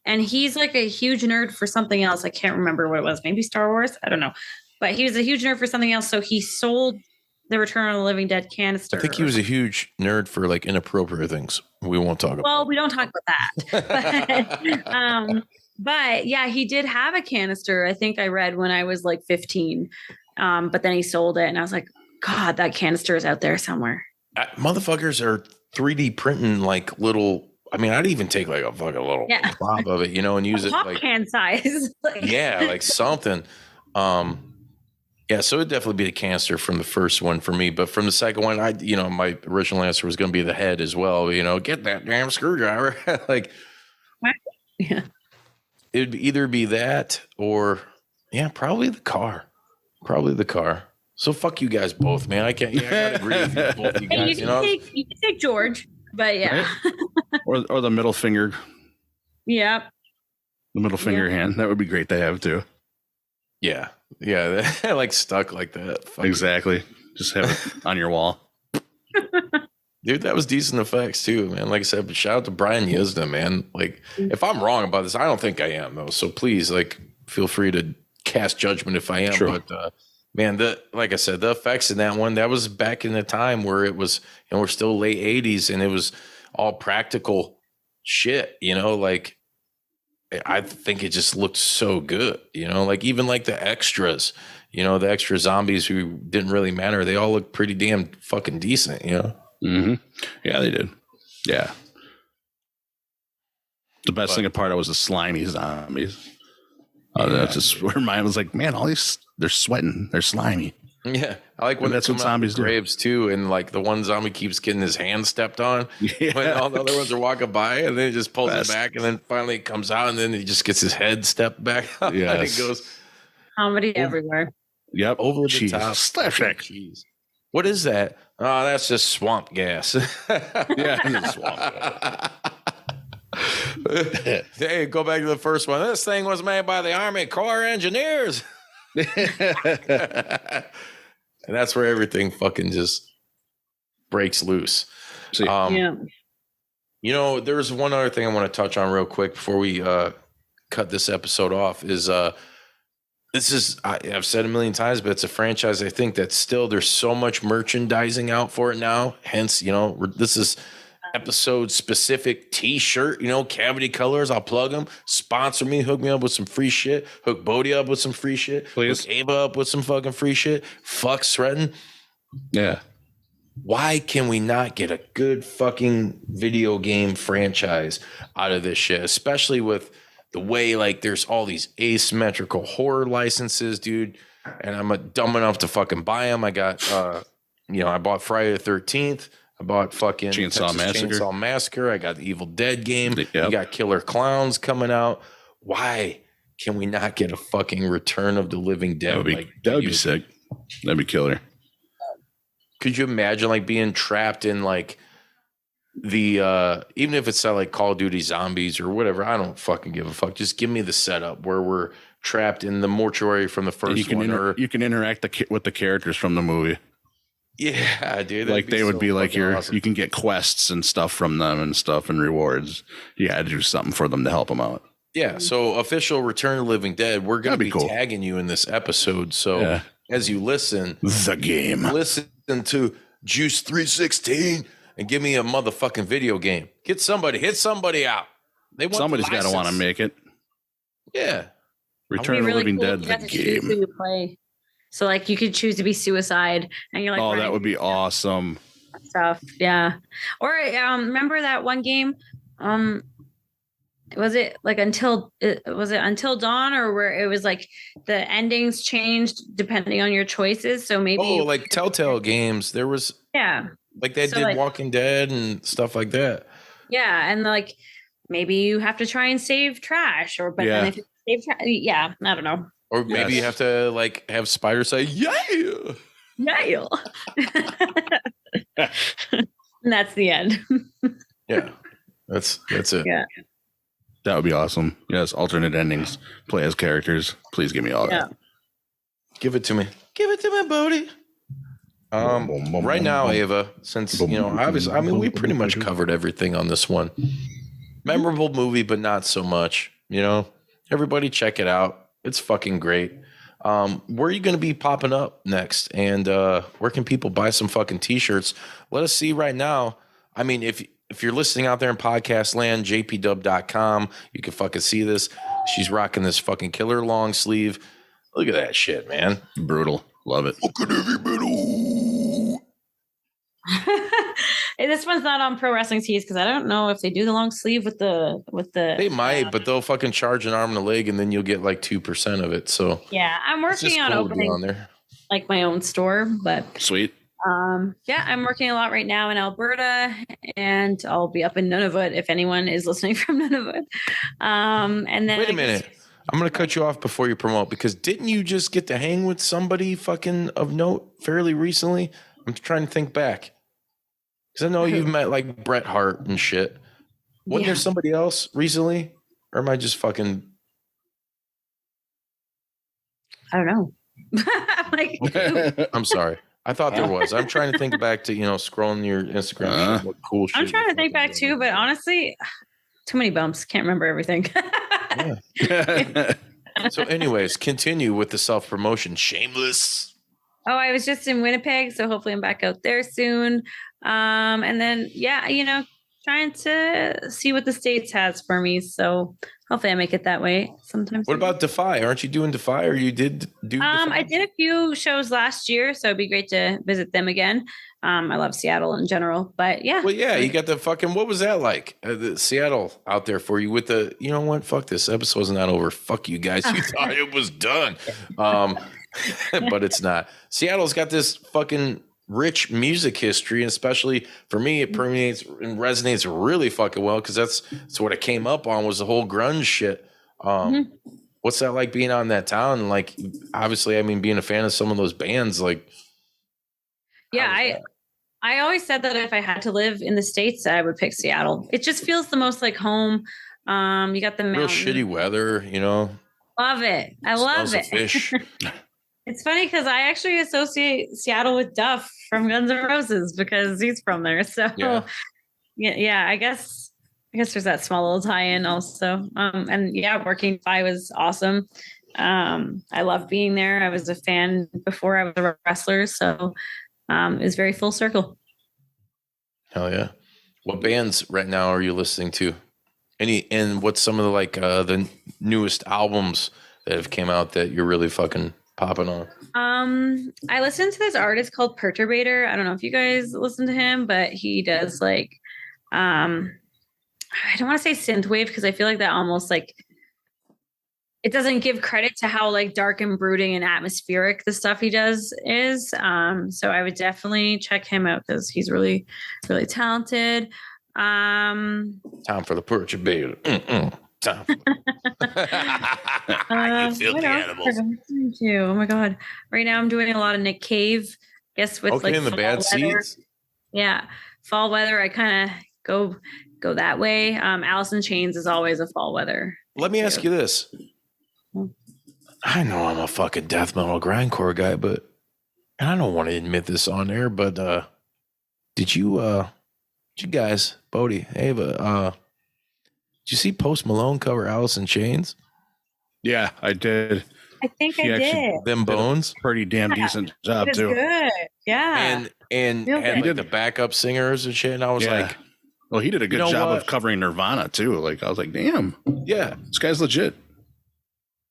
Speaker 7: And he's like a huge nerd for something else. I can't remember what it was. Maybe Star Wars. I don't know. But he was a huge nerd for something else. So he sold the Return of the Living Dead canister.
Speaker 5: I think he was a huge nerd for like inappropriate things. We won't talk about.
Speaker 7: Well, we don't talk about that. But yeah, he did have a canister. I think I read when I was like 15. But then he sold it, and I was like, God, that canister is out there somewhere.
Speaker 5: Motherfuckers are 3D printing like little. I mean, I'd even take like a fucking little pop of it, you know, and use it
Speaker 7: Pop
Speaker 5: like
Speaker 7: can size.
Speaker 5: yeah, like something. Yeah, so it'd definitely be the canister from the first one for me. But from the second one, my original answer was going to be the head as well. You know, get that damn screwdriver. Like,
Speaker 7: Yeah.
Speaker 5: it'd either be that or, yeah, probably the car. Probably the car. So fuck you guys both, man. I gotta agree with you, both you
Speaker 7: Hey,
Speaker 5: guys. You know,
Speaker 7: you can take George, but yeah.
Speaker 6: Or the middle finger,
Speaker 7: Yep.
Speaker 6: the middle finger hand. That would be great to have too.
Speaker 5: yeah, like stuck like that. Fuck.
Speaker 6: Exactly. Just have it on your wall.
Speaker 5: Dude, that was decent effects too, man. Like I said, but shout out to Brian Yezda, man. Like, if I'm wrong about this, I don't think I am though. So please, like, feel free to cast judgment if I am.
Speaker 6: True.
Speaker 5: But man, like I said, the effects in that one, that was back in the time where it was, we're still late 80s and it was all practical shit, like I think it just looked so good, like even like the extras, the extra zombies who didn't really matter. They all look pretty damn fucking decent,
Speaker 6: Mm-hmm. Yeah, they did. Yeah. The best thing apart was the slimy zombies. That's just where mine was like, man, all these, they're sweating. They're slimy.
Speaker 5: Yeah, I like when
Speaker 6: that's what zombies do.
Speaker 5: Graves too, and like the one zombie keeps getting his hand stepped on when all the other ones are walking by, and then he just pulls it back, and then finally it comes out, and then he just gets his head stepped back.
Speaker 6: Yes.
Speaker 5: And he goes
Speaker 7: comedy everywhere.
Speaker 6: Yep,
Speaker 5: over the top.
Speaker 6: Slapshot
Speaker 5: Cheese. What is that? Oh, that's just swamp gas.
Speaker 6: Yeah, it's swamp.
Speaker 5: Hey, go back to the first one. This thing was made by the Army Corps of Engineers. And that's where everything fucking just breaks loose.
Speaker 7: Yeah.
Speaker 5: You know, there's one other thing I want to touch on real quick before we cut this episode off is this is, I've said a million times, but it's a franchise I think that still there's so much merchandising out for it now. Hence, you know, this is episode specific t-shirt, you know, Cavity Colors. I'll plug them. Sponsor me. Hook me up with some free shit. Hook Bodie up with some free shit.
Speaker 6: Please.
Speaker 5: Hook Ava up with some fucking free shit. Fuck Sretton.
Speaker 6: Yeah.
Speaker 5: Why can we not get a good fucking video game franchise out of this shit? Especially with the way, like, there's all these asymmetrical horror licenses, dude. And I'm dumb enough to fucking buy them. I got, you know, I bought Friday the 13th. I bought fucking Chainsaw Massacre. I got the Evil Dead game.
Speaker 6: Yep.
Speaker 5: You got Killer Clowns coming out. Why can we not get a fucking Return of the Living Dead?
Speaker 6: That would be sick. That'd be killer.
Speaker 5: Could you imagine like being trapped in like the even if it's like Call of Duty Zombies or whatever? I don't fucking give a fuck. Just give me the setup where we're trapped in the mortuary from the first one.
Speaker 6: You can interact with the characters from the movie.
Speaker 5: Yeah, dude.
Speaker 6: Like they would be like you can get quests and stuff from them and stuff and rewards. You had to do something for them to help them out.
Speaker 5: Yeah. So official Return of the Living Dead. We're going to be tagging you in this episode. So as you listen,
Speaker 6: the game,
Speaker 5: listen to Juice 316 and give me a motherfucking video game. Hit somebody out.
Speaker 6: Somebody's got to want to make it.
Speaker 5: Yeah.
Speaker 6: Return of the Living Dead, the game.
Speaker 7: You play. So like you could choose to be suicide and you're like,
Speaker 6: oh, that would be awesome.
Speaker 7: Stuff. Yeah. Or remember that one game? Was it Until Dawn, or where it was like the endings changed depending on your choices? So maybe
Speaker 5: like Telltale games. There was like they did Walking Dead and stuff like that.
Speaker 7: Yeah, and like maybe you have to try and save trash, then if you save trash, I don't know.
Speaker 5: Or maybe you have to like have Spider say, yeah.
Speaker 7: And that's the end.
Speaker 5: Yeah. That's it.
Speaker 7: Yeah.
Speaker 6: That would be awesome. Yes, alternate endings. Play as characters. Please give me all that.
Speaker 5: Give it to me. Give it to me, Bodie. Right now, Ava, since, you know, obviously, I mean, we pretty much covered everything on this one. Memorable movie, but not so much. You know, everybody check it out. It's fucking great. Where are you going to be popping up next? And where can people buy some fucking t-shirts? Let us see right now. I mean, if you're listening out there in podcast land, jpdub.com, you can fucking see this. She's rocking this fucking killer long sleeve. Look at that shit, man.
Speaker 6: Brutal. Love it.
Speaker 4: Fucking heavy metal.
Speaker 7: This one's not on Pro Wrestling Tees because I don't know if they do the long sleeve with the.
Speaker 5: They might, but they'll fucking charge an arm and a leg, and then you'll get like 2% of it. So
Speaker 7: yeah, I'm working on opening on there, like my own store, but
Speaker 6: sweet.
Speaker 7: Yeah, I'm working a lot right now in Alberta, and I'll be up in Nunavut if anyone is listening from Nunavut. And then
Speaker 5: wait a minute. I'm going to cut you off before you promote, because didn't you just get to hang with somebody fucking of note fairly recently? I'm trying to think back. Because I know you've met like Bret Hart and shit. Wasn't there somebody else recently? Or am I just fucking...
Speaker 7: I don't know.
Speaker 5: I'm sorry. I thought there was. I'm trying to think back to, you know, scrolling your Instagram. What cool shit.
Speaker 7: I'm trying to think back too, but honestly, too many bumps. Can't remember everything.
Speaker 5: So anyways, continue with the self-promotion. Shameless.
Speaker 7: Oh, I was just in Winnipeg, so hopefully I'm back out there soon. And then, you know, trying to see what the States has for me. So hopefully I make it that way sometimes.
Speaker 5: What about Defy? Aren't you doing Defy, or you did do Defy?
Speaker 7: I did a few shows last year, so it'd be great to visit them again. I love Seattle in general, but yeah.
Speaker 5: Well, yeah, you got the fucking, what was that like? The Seattle out there for you with the, you know what? Fuck this. Episode's not over. Fuck you guys. You thought it was done. But it's not. Seattle's got this fucking rich music history, and especially for me, it permeates and resonates really fucking well because that's what it came up on was the whole grunge shit. What's that like being out in that town? Like, obviously, I mean, being a fan of some of those bands, like,
Speaker 7: yeah, I always said that if I had to live in the States, I would pick Seattle. It just feels the most like home. You got the
Speaker 5: real
Speaker 7: mountains.
Speaker 5: shitty weather, you know.
Speaker 7: Love it. I love
Speaker 5: Smells of
Speaker 7: it.
Speaker 5: fish.
Speaker 7: It's funny because I actually associate Seattle with Duff from Guns N' Roses because he's from there. So yeah, I guess there's that small little tie-in also. And yeah, working Fi was awesome. I love being there. I was a fan before I was a wrestler, so it's very full circle.
Speaker 5: Hell yeah. What bands right now are you listening to? And what's some of the like the newest albums that have came out that you're really fucking popping on?
Speaker 7: I listened to this artist called Perturbator. I don't know if you guys listen to him, but he does like I don't want to say synthwave because I feel like that almost like it doesn't give credit to how like dark and brooding and atmospheric the stuff he does is. So I would definitely check him out because he's really, really talented.
Speaker 5: Time for the Perturbator. Time. You filthy animals.
Speaker 7: Oh my god! Right now I'm doing a lot of Nick Cave. Guess with
Speaker 5: Okay,
Speaker 7: like
Speaker 5: in the bad seeds.
Speaker 7: Yeah, fall weather. I kind of go that way. Alice in Chains is always a fall weather.
Speaker 5: Let me ask you this. I know I'm a fucking death metal grindcore guy, but and I don't want to admit this on air, but did you guys, Bodie, Ava, did you see Post Malone cover Alice in Chains?
Speaker 6: Yeah, I did.
Speaker 7: I think I did.
Speaker 5: Them Bones?
Speaker 6: Pretty damn decent job
Speaker 7: It is
Speaker 6: too.
Speaker 7: good. Yeah.
Speaker 5: And
Speaker 7: Real
Speaker 5: had
Speaker 7: good.
Speaker 5: like the backup singers and shit, and I was like,
Speaker 6: well, he did a good
Speaker 5: know
Speaker 6: job
Speaker 5: what?
Speaker 6: of covering Nirvana too. Like I was like, damn,
Speaker 5: yeah.
Speaker 6: this guy's legit.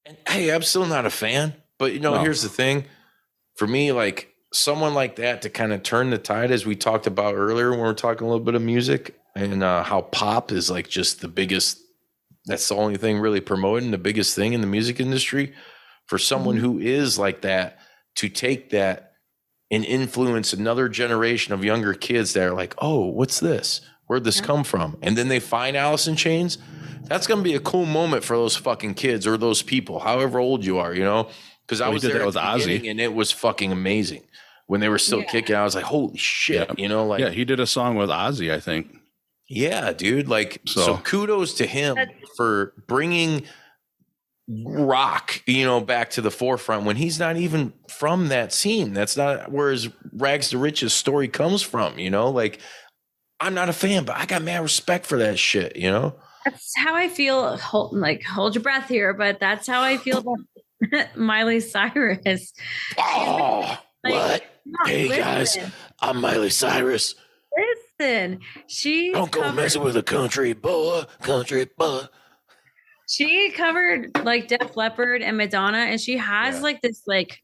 Speaker 5: And hey, I'm still not a fan, but you know, here's the thing. For me, like someone like that to kind of turn the tide, as we talked about earlier when we were talking a little bit of music and how pop is like just the biggest, that's the only thing really promoting the biggest thing in the music industry. For someone who is like that to take that and influence another generation of younger kids that are like, oh, what's this? Where'd this come from? And then they find Alice in Chains. That's going to be a cool moment for those fucking kids or those people, however old you are, you know? Because I was there with Ozzy, and it was fucking amazing when they were still kicking. I was like, holy shit, you know? Like,
Speaker 6: he did a song with Ozzy, I think.
Speaker 5: Yeah, dude. Like, so kudos to him for bringing rock, you know, back to the forefront when he's not even from that scene. That's not where his rags to riches story comes from, you know? Like, I'm not a fan, but I got mad respect for that shit, you know?
Speaker 7: That's how I feel. Hold your breath here, but that's how I feel about Miley Cyrus.
Speaker 5: Oh, what? Hey guys, I'm Miley Cyrus.
Speaker 7: Listen,
Speaker 5: don't go messing with a country boy.
Speaker 7: She covered like Def Leppard and Madonna, and she has like this like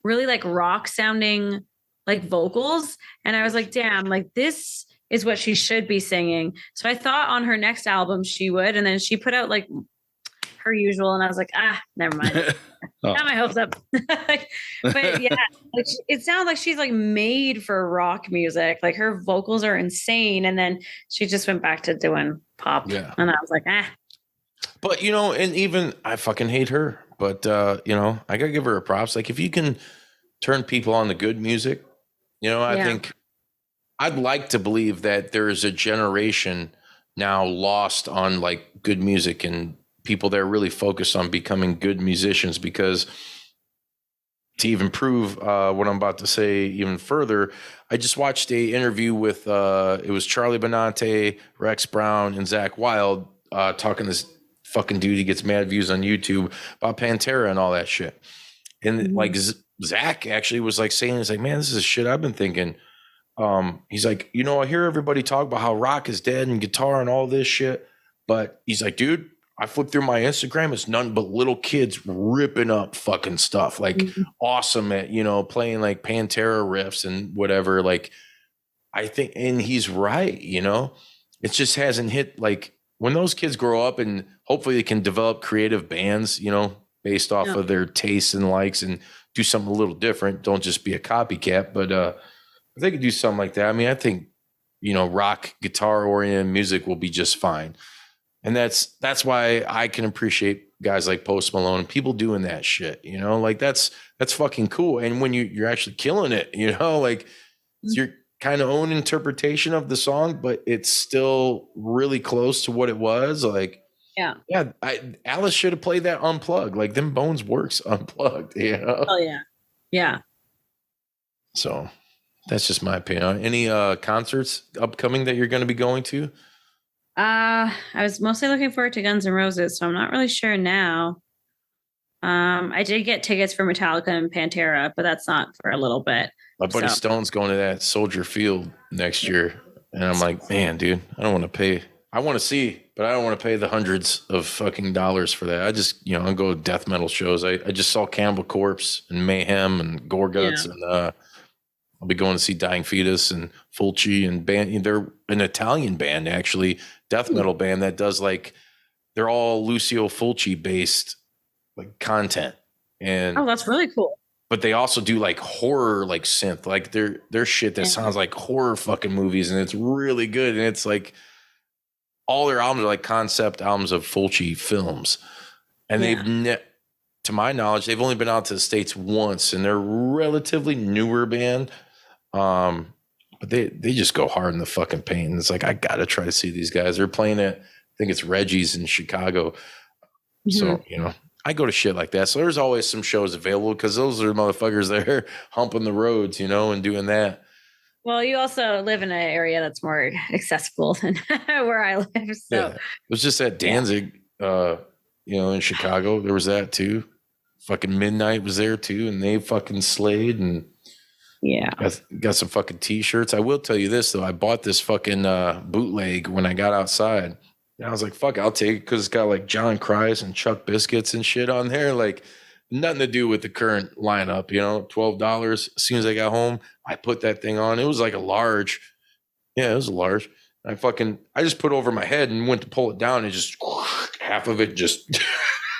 Speaker 7: really like rock sounding like vocals, and I was like, damn, like this is what she should be singing. So I thought on her next album she would, and then she put out like her usual, and I was like, never mind. Got my hopes up. But yeah, like it sounds like she's like made for rock music. Like her vocals are insane, and then she just went back to doing pop. Yeah, and I was like,
Speaker 5: But you know, and even I fucking hate her, but you know, I gotta give her a props. Like if you can turn people on to good music, you know, I think I'd like to believe that there is a generation now lost on like good music and people that are really focused on becoming good musicians, because to even prove what I'm about to say even further, I just watched a interview with it was Charlie Benante, Rex Brown, and Zach Wilde talking to this fucking dude. He gets mad views on YouTube about Pantera and all that shit. And like Zach actually was like saying, he's like, man, this is shit I've been thinking. He's like, you know, I hear everybody talk about how rock is dead and guitar and all this shit, but he's like, dude, I flip through my Instagram, it's none but little kids ripping up fucking stuff, like awesome at, playing like Pantera riffs and whatever. Like, I think, and he's right, it just hasn't hit, like, when those kids grow up and hopefully they can develop creative bands, based off of their tastes and likes and do something a little different. Don't just be a copycat, but if they could do something like that, I mean, I think, rock, guitar oriented music will be just fine. And that's why I can appreciate guys like Post Malone and people doing that shit, like that's fucking cool. And when you're actually killing it, like it's your kind of own interpretation of the song, but it's still really close to what it was. Like, yeah. Alice should have played that unplugged. Like, them Bones works unplugged,
Speaker 7: Oh yeah. Yeah.
Speaker 5: So that's just my opinion. Any concerts upcoming that you're going to be going to?
Speaker 7: I was mostly looking forward to Guns N' Roses, so I'm not really sure now. I did get tickets for Metallica and Pantera, but that's not for a little bit.
Speaker 5: My buddy Stone's going to that Soldier Field next year, and I'm like, man, dude, I don't want to pay. I want to see, but I don't want to pay the hundreds of fucking dollars for that. I just, I go to death metal shows. I just saw Cannibal Corpse and Mayhem and Gorguts, and I'll be going to see Dying Fetus and Fulci and band. They're an Italian band, actually, death metal band that does like, they're all Lucio Fulci based like content. And
Speaker 7: that's really cool.
Speaker 5: But they also do like horror, like synth, like their shit that sounds like horror fucking movies, and it's really good. And it's like all their albums are like concept albums of Fulci films, and they've to my knowledge, they've only been out to the States once, and they're a relatively newer band. But they just go hard in the fucking paint. It's like, I gotta try to see these guys. They're playing at, I think it's Reggie's in Chicago. So, I go to shit like that. So there's always some shows available because those are motherfuckers there humping the roads, and doing that.
Speaker 7: Well, you also live in an area that's more accessible than where I live. So
Speaker 5: it was just at Danzig, in Chicago. There was that too. Fucking Midnight was there too, and they fucking slayed and got some fucking t-shirts. I will tell you this though, I bought this fucking bootleg when I got outside. And I was like, fuck, I'll take it because it's got like John Cries and Chuck Biscuits and shit on there. Like, nothing to do with the current lineup, $12. As soon as I got home, I put that thing on. It was like a large. Yeah, it was a large. I just put it over my head and went to pull it down, and just half of it just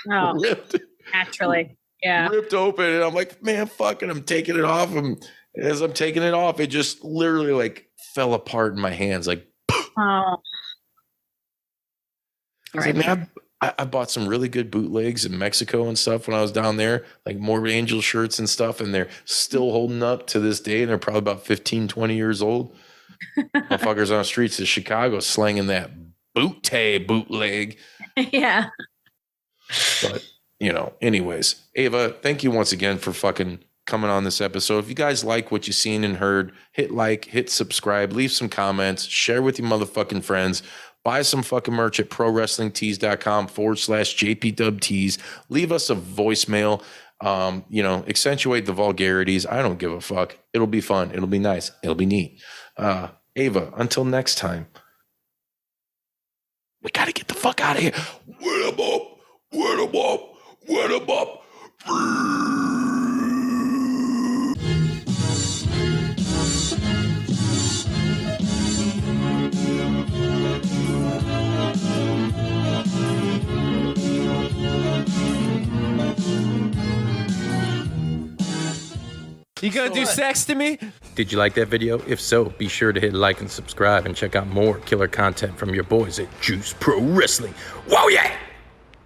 Speaker 5: ripped.
Speaker 7: Naturally. Yeah.
Speaker 5: Ripped open. And I'm like, man, fucking, I'm taking it off. And as I'm taking it off, it just literally like fell apart in my hands. Like,
Speaker 7: oh.
Speaker 5: Like, man, I bought some really good bootlegs in Mexico and stuff when I was down there, like Morbid Angel shirts and stuff, and they're still holding up to this day, and they're probably about 15, 20 years old. Motherfuckers on the streets of Chicago slanging that bootleg.
Speaker 7: Yeah.
Speaker 5: But, anyways, Ava, thank you once again for fucking coming on this episode. If you guys like what you've seen and heard, hit like, hit subscribe, leave some comments, share with your motherfucking friends. Buy some fucking merch at prowrestlingtees.com/JPDUB. Leave us a voicemail. Accentuate the vulgarities. I don't give a fuck. It'll be fun. It'll be nice. It'll be neat. Ava, until next time. We got to get the fuck out of here.
Speaker 4: Wet 'em up. Wet 'em up. Wet 'em up.
Speaker 1: You gonna do sex to me?
Speaker 5: Did you like that video? If so, be sure to hit like and subscribe and check out more killer content from your boys at Juice Pro Wrestling. Whoa, yeah!